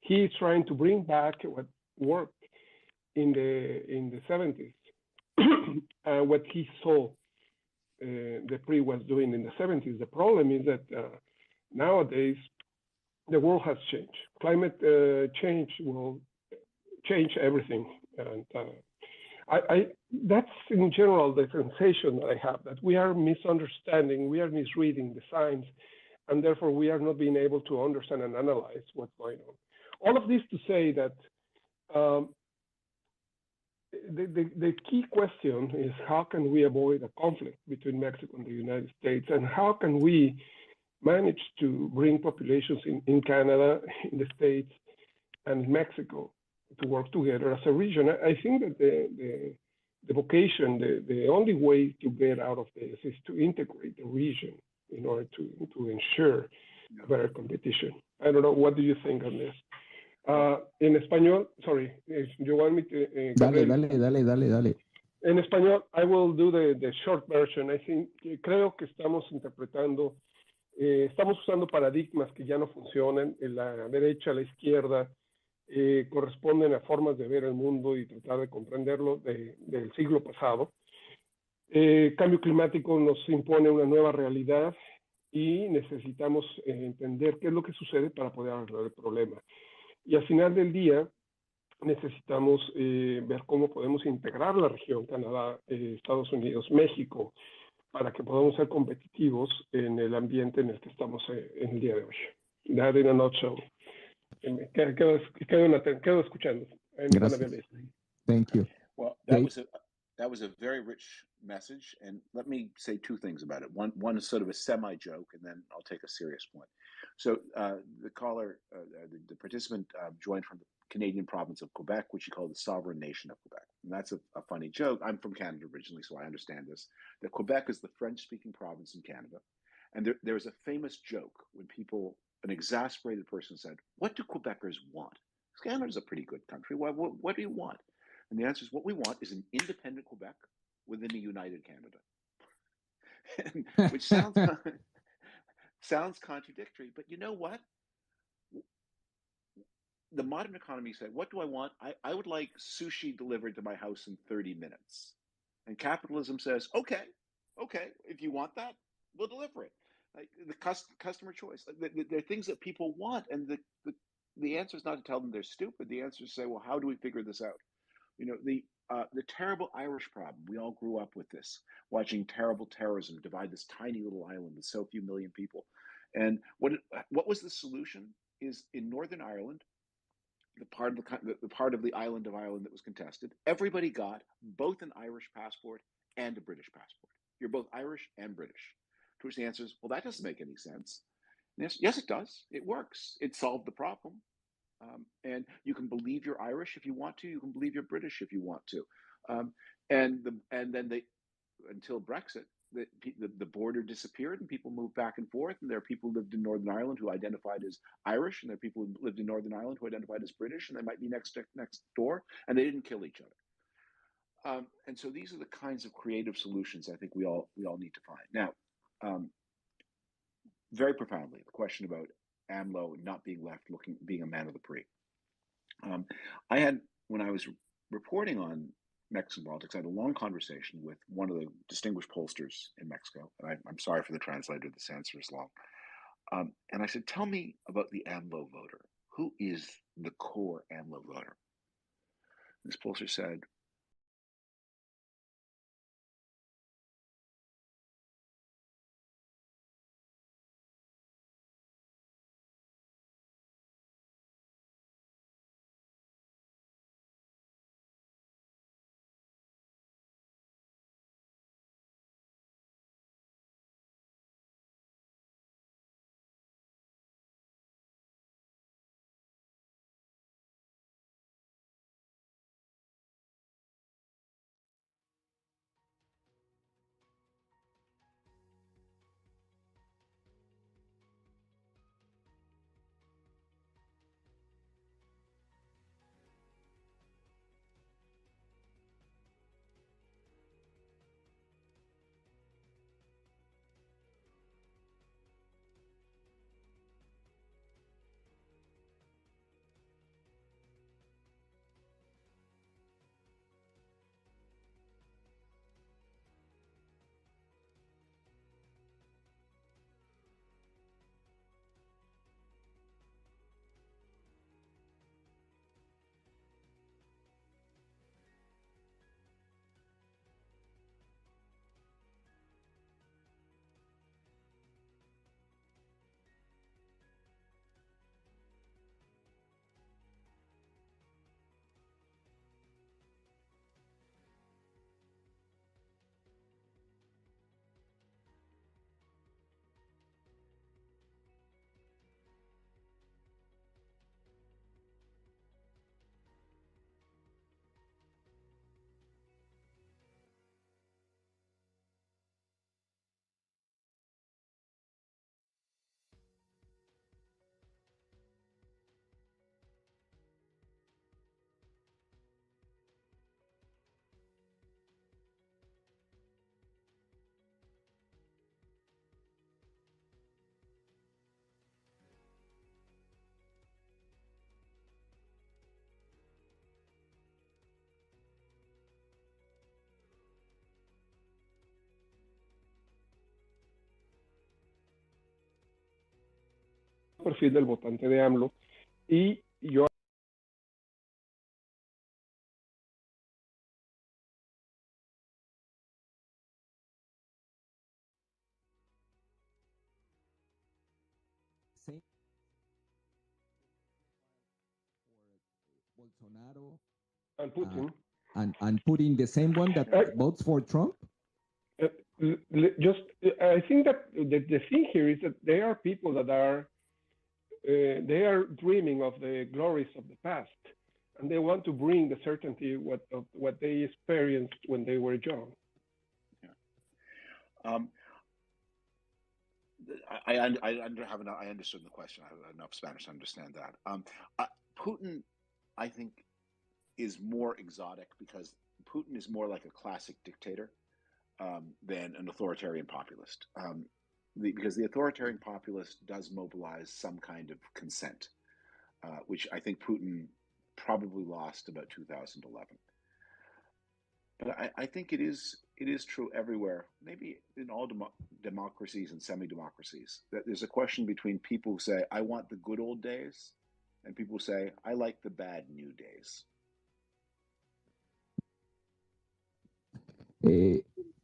He is trying to bring back what worked in the 70s, what he saw the pre was doing in the 70s. The problem is that nowadays the world has changed. Climate change will change everything, and that's in general the sensation that I have, that we are misunderstanding, we are misreading the signs, and therefore we are not being able to understand and analyze what's going on. All of this to say that the key question is, how can we avoid a conflict between Mexico and the United States, and how can we manage to bring populations in Canada, in the States, and Mexico to work together as a region? I think that the vocation, the only way to get out of this is to integrate the region in order to ensure better competition. I don't know, what do you think on this? En español, sorry, if you want me to... Dale. En español, I will do the short version. I think, creo que estamos interpretando, estamos usando paradigmas que ya no funcionan, en la derecha, la izquierda, corresponden a formas de ver el mundo y tratar de comprenderlo del siglo pasado. Cambio climático nos impone una nueva realidad y necesitamos entender qué es lo que sucede para poder arreglar el problema. Y al final del día necesitamos ver cómo podemos integrar la región, Canadá, Estados Unidos, México, para que podamos ser competitivos en el ambiente en el que estamos en el día de hoy. That in a nutshell. Quedo escuchando. Gracias. Thank you. Well, that was a very rich message, and let me say two things about it. One is sort of a semi-joke, and then I'll take a serious point. So the caller, the participant joined from the Canadian province of Quebec, which he called the sovereign nation of Quebec. And that's a funny joke. I'm from Canada originally, so I understand this. That Quebec is the French-speaking province in Canada. And there was a famous joke when an exasperated person said, "What do Quebecers want? Canada's a pretty good country. What do you want?" And the answer is, what we want is an independent Quebec within a united Canada. Which sounds contradictory, but you know what? The modern economy said, what do I want? I would like sushi delivered to my house in 30 minutes. And capitalism says, okay, if you want that, we'll deliver it. Like the customer choice. There are things that people want, and the answer is not to tell them they're stupid. The answer is to say, well, how do we figure this out? You know, the terrible Irish problem. We all grew up with this, watching terrible terrorism divide this tiny little island with so few million people. And what was the solution? Is in Northern Ireland, the part of the island of Ireland that was contested, everybody got both an Irish passport and a British passport. You're both Irish and British. To which the answer is, well, that doesn't make any sense. Yes, it does. It works. It solved the problem. And you can believe you're Irish if you want to. You can believe you're British if you want to. And then until Brexit, the border disappeared and people moved back and forth, and there are people who lived in Northern Ireland who identified as Irish, and there are people who lived in Northern Ireland who identified as British, and they might be next door, and they didn't kill each other. And so these are the kinds of creative solutions I think we all need to find. Now, very profoundly, the question about AMLO not being left being a man of the pre. I had, when I was reporting on Mexican politics, I had a long conversation with one of the distinguished pollsters in Mexico. And I'm sorry for the translator, this answer is long. And I said, tell me about the AMLO voter. Who is the core AMLO voter? This pollster said, perfil del votante de AMLO, y yo Same for Bolsonaro and Putin. and Putin, the same one that votes for Trump? I think that the thing here is that there are people that are they are dreaming of the glories of the past, and they want to bring the certainty of what they experienced when they were young. Yeah. I understood the question. I have enough Spanish to understand that. Putin, I think, is more exotic because Putin is more like a classic dictator than an authoritarian populist. Because the authoritarian populist does mobilize some kind of consent, which I think Putin probably lost about 2011. But I think it is true everywhere, maybe in all democracies and semi-democracies, that there's a question between people who say, I want the good old days, and people who say, I like the bad new days.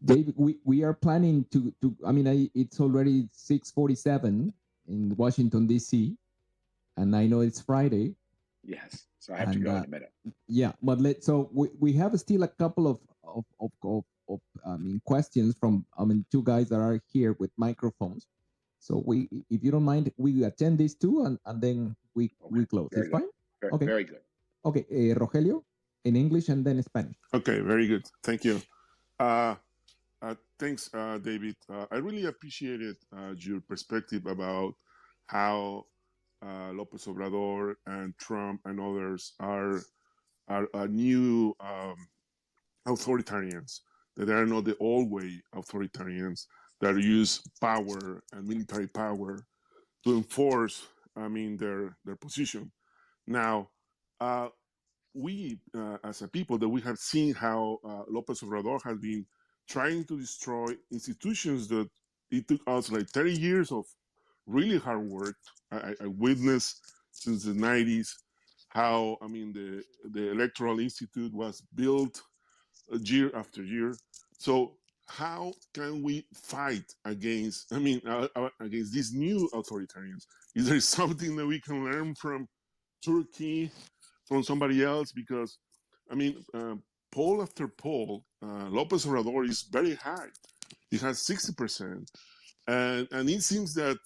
David, we are planning to I mean, it's already 6:47 in Washington, D.C., and I know it's Friday. Yes, so I have to go in a minute. Yeah, but so we have still a couple of questions from two guys that are here with microphones. So if you don't mind, we attend these two and then we close. It's fine? Okay. Very good. Okay, Rogelio, in English and then Spanish. Okay, very good. Thank you. Thanks, David. I really appreciated your perspective about how Lopez Obrador and Trump and others are new authoritarians, that they are not the old way authoritarians that use power and military power to enforce, their position. Now, we as a people that we have seen how Lopez Obrador has been trying to destroy institutions that it took us like 30 years of really hard work. I witnessed since the 90s how the Electoral Institute was built year after year. So how can we fight against against these new authoritarians? Is there something that we can learn from Turkey, from somebody else? Because poll after poll, Lopez Obrador is very high. He has 60%. And it seems that,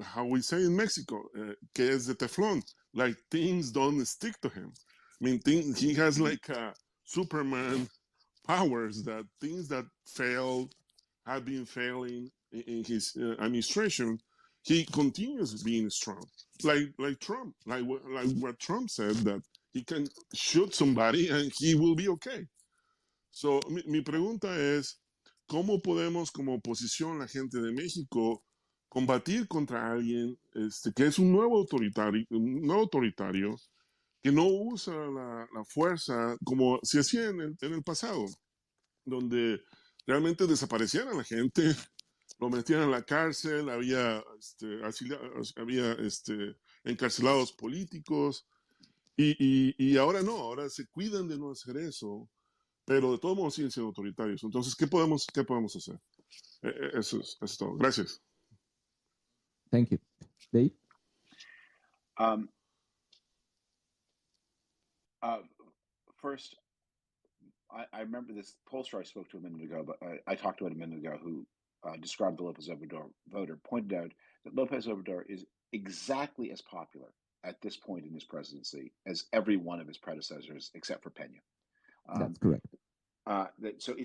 how we say in Mexico, que es de teflon, like things don't stick to him. He has like Superman powers, that things that failed have been failing in his administration. He continues being strong, like Trump, like what Trump said, that he can shoot somebody and he will be okay. So mi pregunta es, ¿cómo podemos como oposición, la gente de México, combatir contra alguien que es un nuevo autoritario, que no usa la fuerza como se hacía en el pasado, donde realmente desaparecían a la gente, lo metían en la cárcel, había encarcelados políticos, y ahora no, ahora se cuidan de no hacer eso, pero de todos modos siguen siendo autoritarios. Entonces, ¿qué podemos hacer? Eso es todo. Gracias. Thank you. Dave? First, I remember this pollster I spoke to a minute ago, but I talked to it a minute ago, who described the Lopez Obrador voter, pointed out that Lopez Obrador is exactly as popular at this point in his presidency as every one of his predecessors, except for Peña. That's correct. So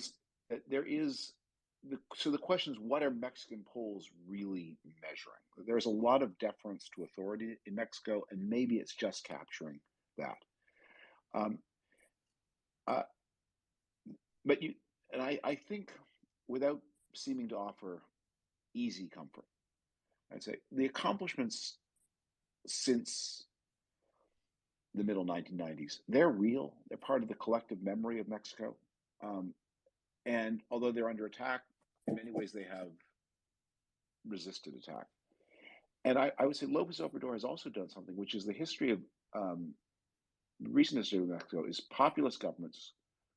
the question is, what are Mexican polls really measuring? There's a lot of deference to authority in Mexico, and maybe it's just capturing that. I think, without seeming to offer easy comfort, I'd say the accomplishments since the middle 1990s, they're real. They're part of the collective memory of Mexico. And although they're under attack, in many ways they have resisted attack. And I would say Lopez Obrador has also done something, which is the history of recent history of Mexico is populist governments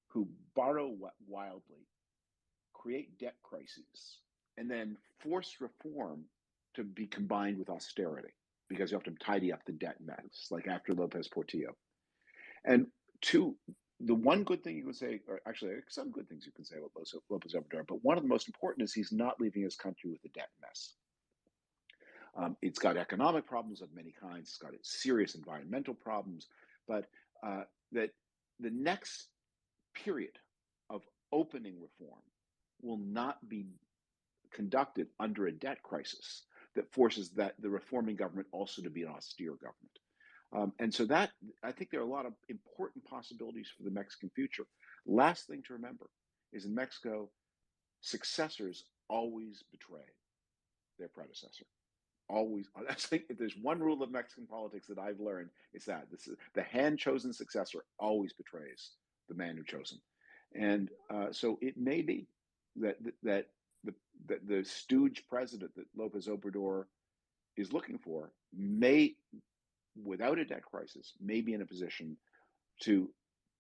who borrow wildly, create debt crises, and then force reform to be combined with austerity, because you have to tidy up the debt mess, like after Lopez Portillo. And the one good thing you can say, or actually some good things you can say about Lopez Obrador, but one of the most important is he's not leaving his country with a debt mess. It's got economic problems of many kinds. It's got serious environmental problems, but that the next period of opening reform will not be conducted under a debt crisis that forces the reforming government also to be an austere government. And so that, I think there are a lot of important possibilities for the Mexican future. Last thing to remember is, in Mexico, successors always betray their predecessor. Always. I think if there's one rule of Mexican politics that I've learned, it's that the hand-chosen successor always betrays the man who chose him. And so it may be that the stooge president that Lopez Obrador is looking for may, without a debt crisis, may be in a position to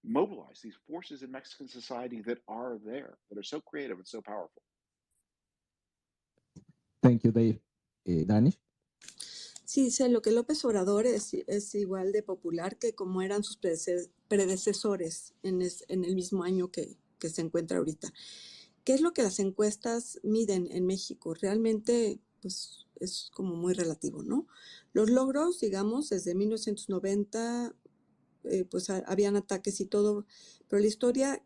mobilize these forces in Mexican society that are there, that are so creative and so powerful. Thank you, Dave. Danish? Sí, sé lo que López Obrador es igual de popular que como eran sus predecesores en el mismo año que se encuentra ahorita. ¿Qué es lo que las encuestas miden en México? Realmente, pues, es como muy relativo, ¿no? Los logros, digamos, desde 1990, pues habían ataques y todo, pero la historia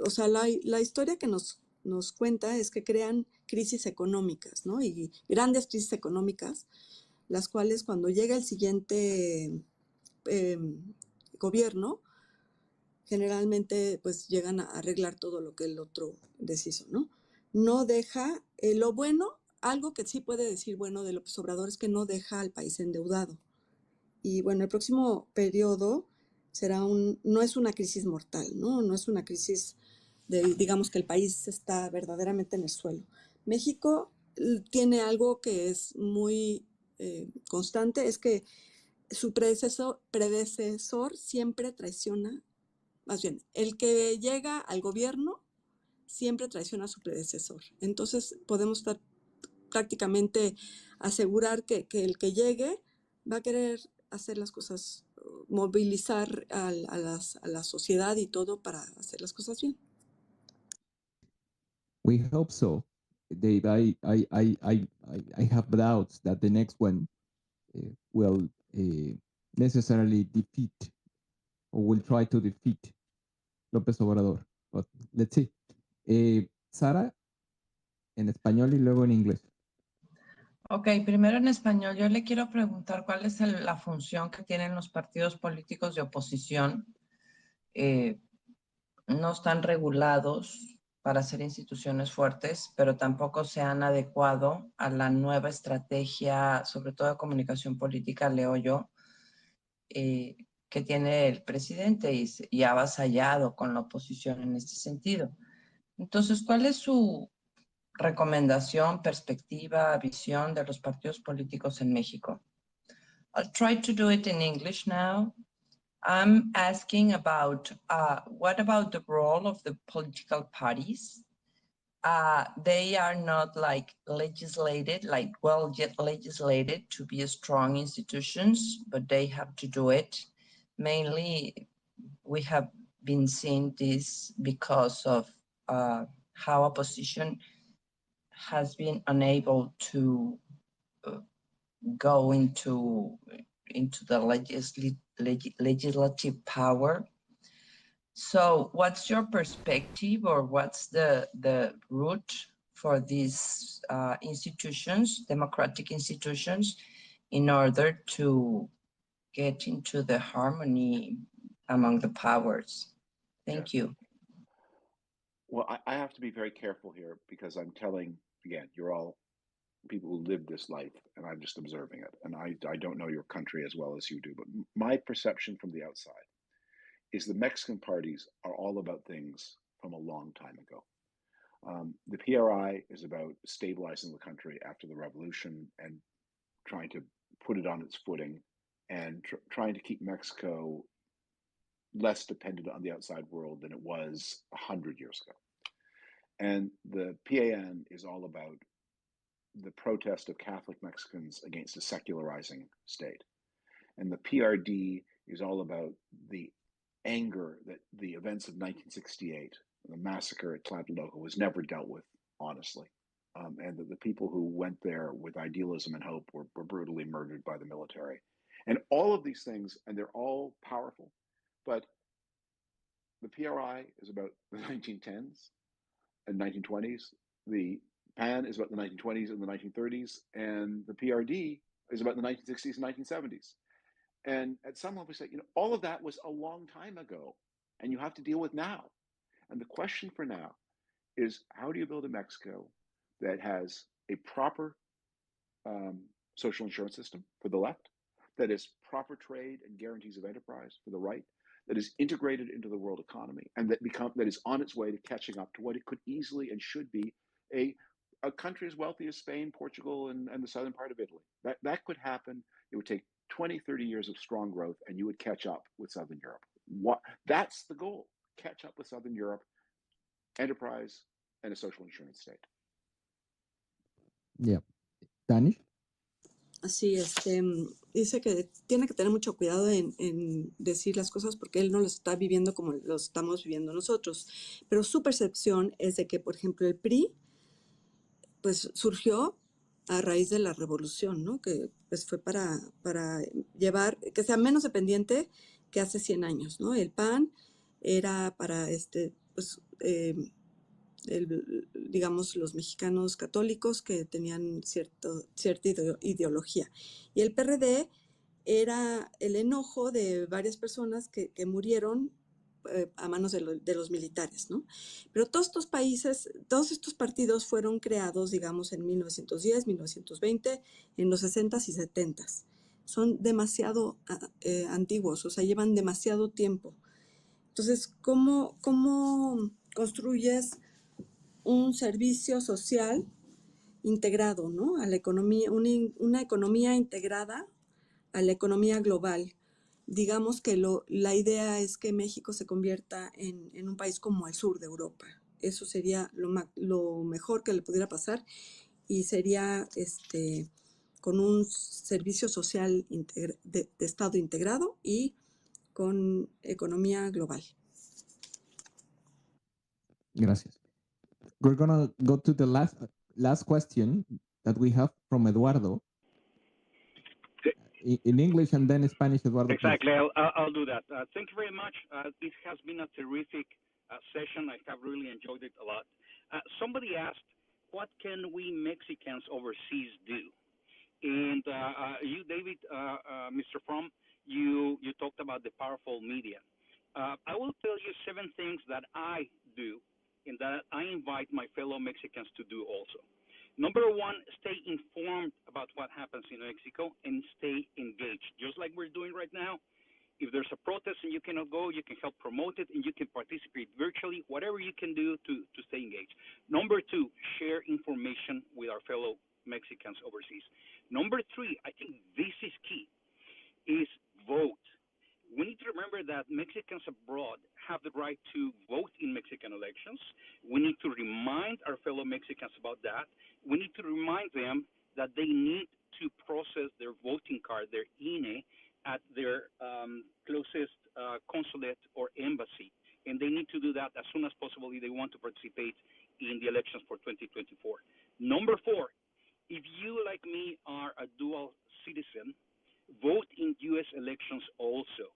o sea, la historia que nos cuenta es que crean crisis económicas, ¿no? Y grandes crisis económicas, las cuales cuando llega el siguiente gobierno, generalmente pues llegan a arreglar todo lo que el otro deshizo, ¿no? No deja lo bueno, algo que sí puede decir bueno de López Obrador es que no deja al país endeudado. Y bueno, el próximo periodo no es una crisis mortal, ¿no? No es una crisis digamos que el país está verdaderamente en el suelo. México tiene algo que es muy constante, es que su predecesor siempre traiciona, más bien, el que llega al gobierno siempre traiciona a su predecesor. Entonces podemos estar prácticamente asegurar que el que llegue va a querer hacer las cosas, movilizar a la sociedad y todo para hacer las cosas bien. We hope so, Dave. I have doubts that the next one will necessarily defeat or will try to defeat López Obrador. But let's see. Sara, en español y luego en inglés. Ok, primero en español. Yo le quiero preguntar cuál es la función que tienen los partidos políticos de oposición. No están regulados para ser instituciones fuertes, pero tampoco se han adecuado a la nueva estrategia, sobre todo de comunicación política, leo yo, que tiene el presidente y ha avasallado con la oposición en este sentido. Entonces, ¿cuál es su recomendación, perspectiva, visión de los partidos políticos en México? I'll try to do it in English now. I'm asking about what about the role of the political parties? They are not like legislated to be strong institutions, but they have to do it. Mainly, we have been seeing this because of how opposition has been unable to go into the legislative power. So what's your perspective, or what's the route for these institutions, democratic institutions, in order to get into the harmony among the powers? Thank you. Well, I have to be very careful here because I'm telling, again, you're all people who live this life, and I'm just observing it. And I don't know your country as well as you do, but my perception from the outside is the Mexican parties are all about things from a long time ago. The PRI is about stabilizing the country after the revolution and trying to put it on its footing and trying to keep Mexico less dependent on the outside world than it was 100 years ago. And the PAN is all about the protest of Catholic Mexicans against a secularizing state. And the PRD is all about the anger that the events of 1968, the massacre at Tlatelolco, was never dealt with honestly. And that the people who went there with idealism and hope were brutally murdered by the military. And all of these things, and they're all powerful, but the PRI is about the 1910s and 1920s. The PAN is about the 1920s and the 1930s, and the PRD is about the 1960s and 1970s. And at some level, we say, all of that was a long time ago, and you have to deal with now. And the question for now is, how do you build a Mexico that has a proper social insurance system for the left, that is proper trade and guarantees of enterprise for the right, that is integrated into the world economy, and that is on its way to catching up to what it could easily and should be a country as wealthy as Spain, Portugal, and the southern part of Italy. That could happen. It would take 20, 30 years of strong growth, and you would catch up with Southern Europe. That's the goal: catch up with Southern Europe, enterprise, and a social insurance state. Yeah. Danish? Sí, dice que tiene que tener mucho cuidado en decir las cosas porque él no los está viviendo como los estamos viviendo nosotros. Pero su percepción es de que, por ejemplo, el PRI pues surgió a raíz de la revolución, ¿no? Que pues fue para llevar, que sea menos dependiente que hace 100 años, ¿no? El PAN era para pues, digamos, los mexicanos católicos que tenían cierta ideología. Y el PRD era el enojo de varias personas que murieron a manos de los militares, ¿no? Pero todos estos países, todos estos partidos fueron creados, digamos, en 1910, 1920, en los 60s y 70s. Son demasiado antiguos, o sea, llevan demasiado tiempo. Entonces, ¿cómo construyes un servicio social integrado, ¿no? A la economía, una economía integrada a la economía global? Digamos que la idea es que México se convierta en un país como el sur de Europa. Eso sería lo mejor que le pudiera pasar, y sería con un servicio social de Estado integrado y con economía global. Gracias. We're gonna go to the last question that we have from Eduardo in English and then Spanish. Eduardo, exactly. I'll do that. Thank you very much. This has been a terrific session. I have really enjoyed it a lot. Somebody asked, what can we Mexicans overseas do? And you, David, Mr. Frum, you talked about the powerful media. I will tell you 7 things that I do and that I invite my fellow Mexicans to do also. Number 1, stay informed about what happens in Mexico and stay engaged. Just like we're doing right now, if there's a protest and you cannot go, you can help promote it and you can participate virtually, whatever you can do to stay engaged. Number 2, share information with our fellow Mexicans overseas. Number 3, I think this is key, is vote. We need to remember that Mexicans abroad have the right to vote in Mexican elections. We need to remind our fellow Mexicans about that. We need to remind them that they need to process their voting card, their INE, at their closest consulate or embassy. And they need to do that as soon as possible if they want to participate in the elections for 2024. Number 4, if you, like me, are a dual citizen, vote in U.S. elections also.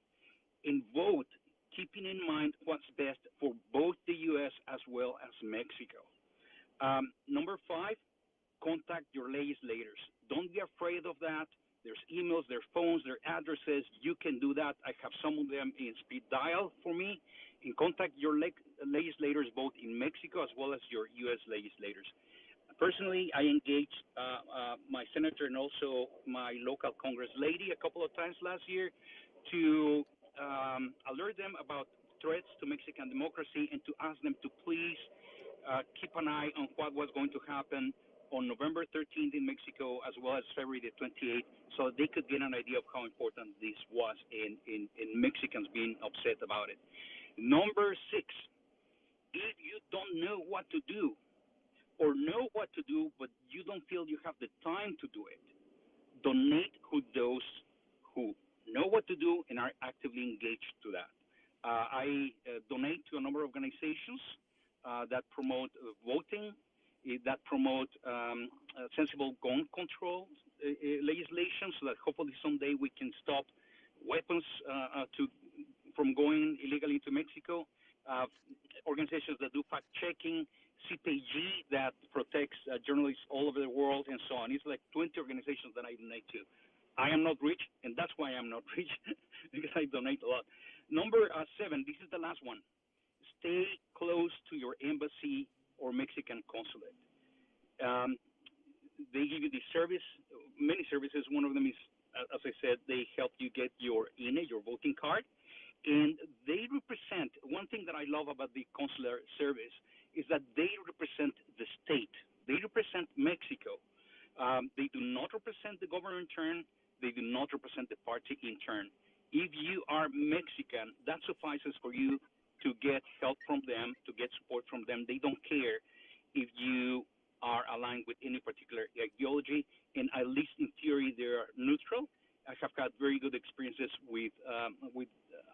And vote keeping in mind what's best for both the U.S. as well as Mexico. Number 5, contact your legislators. Don't be afraid of that. There's emails, there's phones, their addresses. You can do that. I have some of them in speed dial for me. And contact your legislators both in Mexico as well as your U.S. legislators. Personally, I engaged my senator and also my local Congress lady a couple of times last year to alert them about threats to Mexican democracy and to ask them to please keep an eye on what was going to happen on November 13th in Mexico as well as February the 28th, so they could get an idea of how important this was in Mexicans being upset about it. Number 6, if you don't know what to do or know what to do but you don't feel you have the time to do it, donate to those who know what to do and are actively engaged to that. I donate to a number of organizations that promote voting, that promote sensible gun control legislation, so that hopefully someday we can stop weapons from going illegally to Mexico. Organizations that do fact-checking, CPG that protects journalists all over the world, and so on. It's like 20 organizations that I donate to. I am not rich, and that's why I'm not rich, because I donate a lot. Number 7, this is the last one. Stay close to your embassy or Mexican consulate. They give you this service, many services. One of them is, as I said, they help you get your INE, your voting card. And they represent, one thing that I love about the consular service is that they represent the state. They represent Mexico. They do not represent the government in turn. They do not represent the party in turn. If you are Mexican, that suffices for you to get help from them, to get support from them. They don't care if you are aligned with any particular ideology, and at least in theory, they are neutral. I have had very good experiences with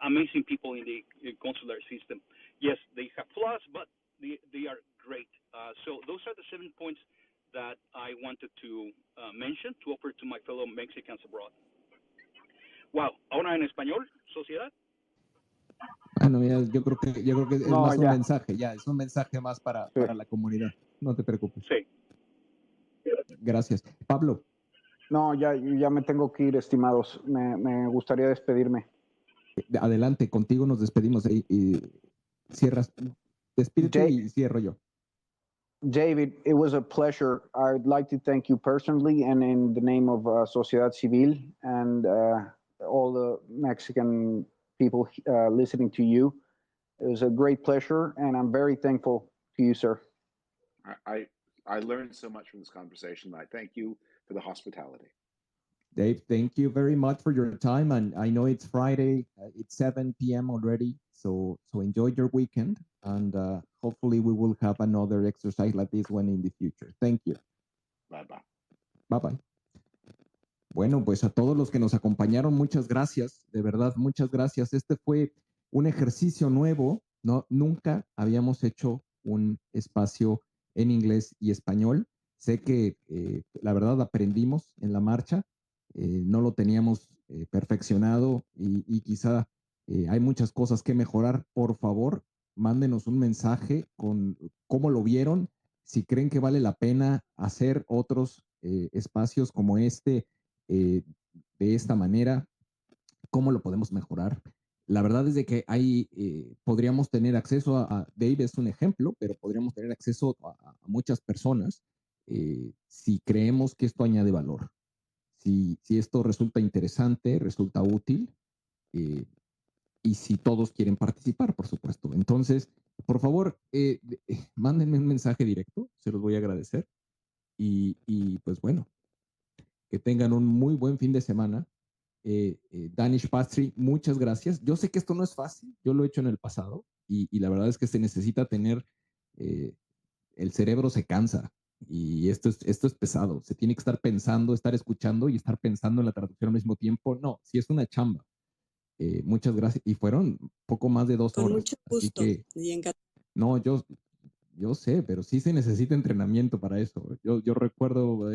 amazing people in the consular system. Yes, they have flaws, but they are great. So those are the 7 points that I wanted to mention to offer to my fellow Mexicans abroad. Wow, ahora en español, sociedad. Bueno, mira, yo creo que es No, más un ya. mensaje, ya, es un mensaje más Sí. para la comunidad. No te preocupes. Sí. Gracias. Pablo. No, ya me tengo que ir, estimados. Me gustaría despedirme. Adelante, contigo nos despedimos y cierras. Despídete y cierro yo. David, it was a pleasure. I'd like to thank you personally and in the name of Sociedad Civil and all the Mexican people listening to you. It was a great pleasure, and I'm very thankful to you, sir. I learned so much from this conversation. I thank you for the hospitality. Dave, thank you very much for your time. And I know it's Friday, it's 7 p.m. already. So enjoy your weekend. And hopefully we will have another exercise like this one in the future. Thank you. Bye-bye. Bye-bye. Bueno, pues a todos los que nos acompañaron, muchas gracias. De verdad, muchas gracias. Este fue un ejercicio nuevo. No, nunca habíamos hecho un espacio en inglés y español. Sé que la verdad aprendimos en la marcha. No lo teníamos perfeccionado y quizá hay muchas cosas que mejorar. Por favor, mándenos un mensaje con cómo lo vieron, si creen que vale la pena hacer otros espacios como este de esta manera, cómo lo podemos mejorar. La verdad es de que podríamos tener acceso Dave es un ejemplo, pero podríamos tener acceso a muchas personas si creemos que esto añade valor. Si esto resulta interesante, resulta útil, y si todos quieren participar, por supuesto. Entonces, por favor, mándenme un mensaje directo, se los voy a agradecer. Y pues bueno, que tengan un muy buen fin de semana. Danish Pastry, muchas gracias. Yo sé que esto no es fácil, yo lo he hecho en el pasado y la verdad es que se necesita tener, el cerebro se cansa y esto es pesado. Se tiene que estar pensando, estar escuchando y estar pensando en la traducción al mismo tiempo. No, sí es una chamba. Muchas gracias. Y fueron poco más de 2 Con horas. mucho Así gusto que, y encantado. no, yo sé, pero sí se necesita entrenamiento para eso. Yo recuerdo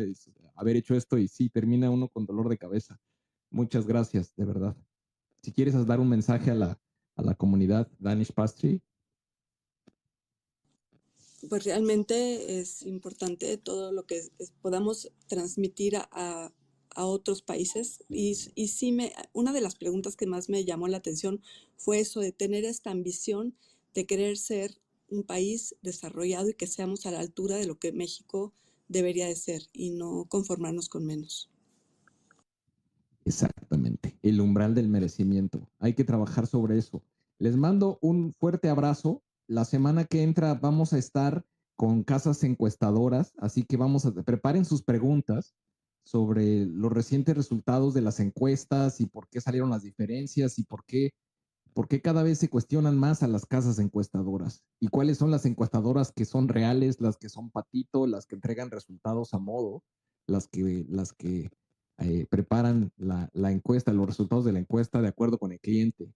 haber hecho esto y sí, termina uno con dolor de cabeza. Muchas gracias, de verdad. Si quieres dar un mensaje a la comunidad Danish Pastry. Pues realmente es importante todo lo que podamos transmitir a otros países. Y sí, una de las preguntas que más me llamó la atención fue eso de tener esta ambición de querer ser un país desarrollado y que seamos a la altura de lo que México debería de ser y no conformarnos con menos. Exactamente, el umbral del merecimiento. Hay que trabajar sobre eso. Les mando un fuerte abrazo. La semana que entra vamos a estar con casas encuestadoras, así que preparen sus preguntas sobre los recientes resultados de las encuestas y por qué salieron las diferencias y por qué cada vez se cuestionan más a las casas encuestadoras y cuáles son las encuestadoras que son reales, las que son patito, las que entregan resultados a modo, las que preparan la encuesta, los resultados de la encuesta de acuerdo con el cliente.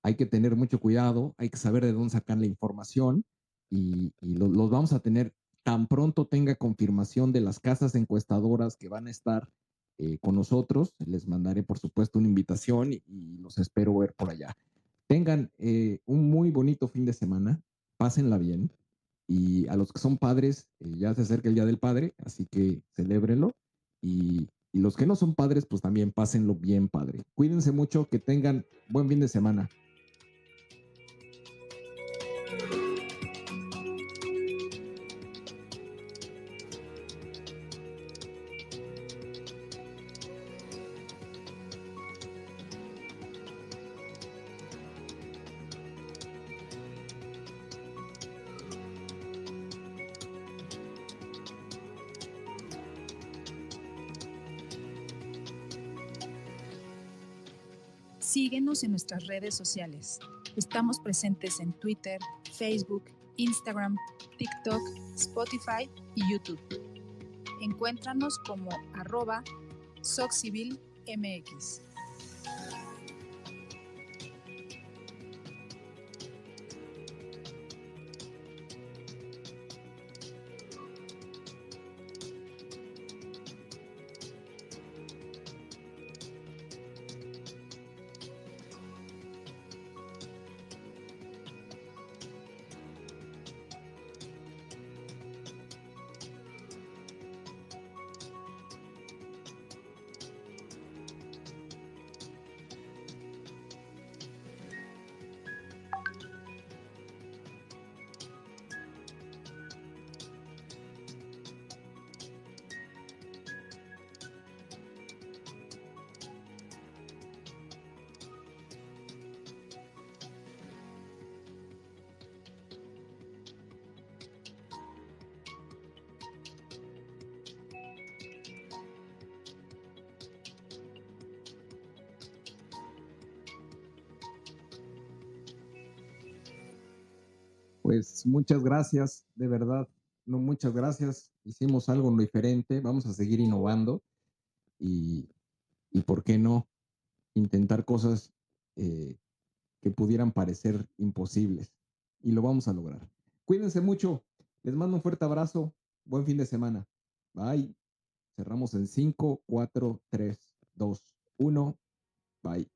Hay que tener mucho cuidado, hay que saber de dónde sacar la información y los vamos a tener tan pronto tenga confirmación de las casas encuestadoras que van a estar con nosotros. Les mandaré, por supuesto, una invitación y los espero ver por allá. Tengan un muy bonito fin de semana, pásenla bien y a los que son padres, ya se acerca el Día del Padre, así que celébrenlo y los que no son padres, pues también pásenlo bien padre. Cuídense mucho, que tengan buen fin de semana. Síguenos en nuestras redes sociales. Estamos presentes en Twitter, Facebook, Instagram, TikTok, Spotify y YouTube. Encuéntranos como @SocCivilMX. pues muchas gracias, de verdad. No, muchas gracias. Hicimos algo diferente. Vamos a seguir innovando y ¿por qué no intentar cosas que pudieran parecer imposibles? Y lo vamos a lograr. Cuídense mucho. Les mando un fuerte abrazo. Buen fin de semana. Bye. Cerramos en 5, 4, 3, 2, 1. Bye.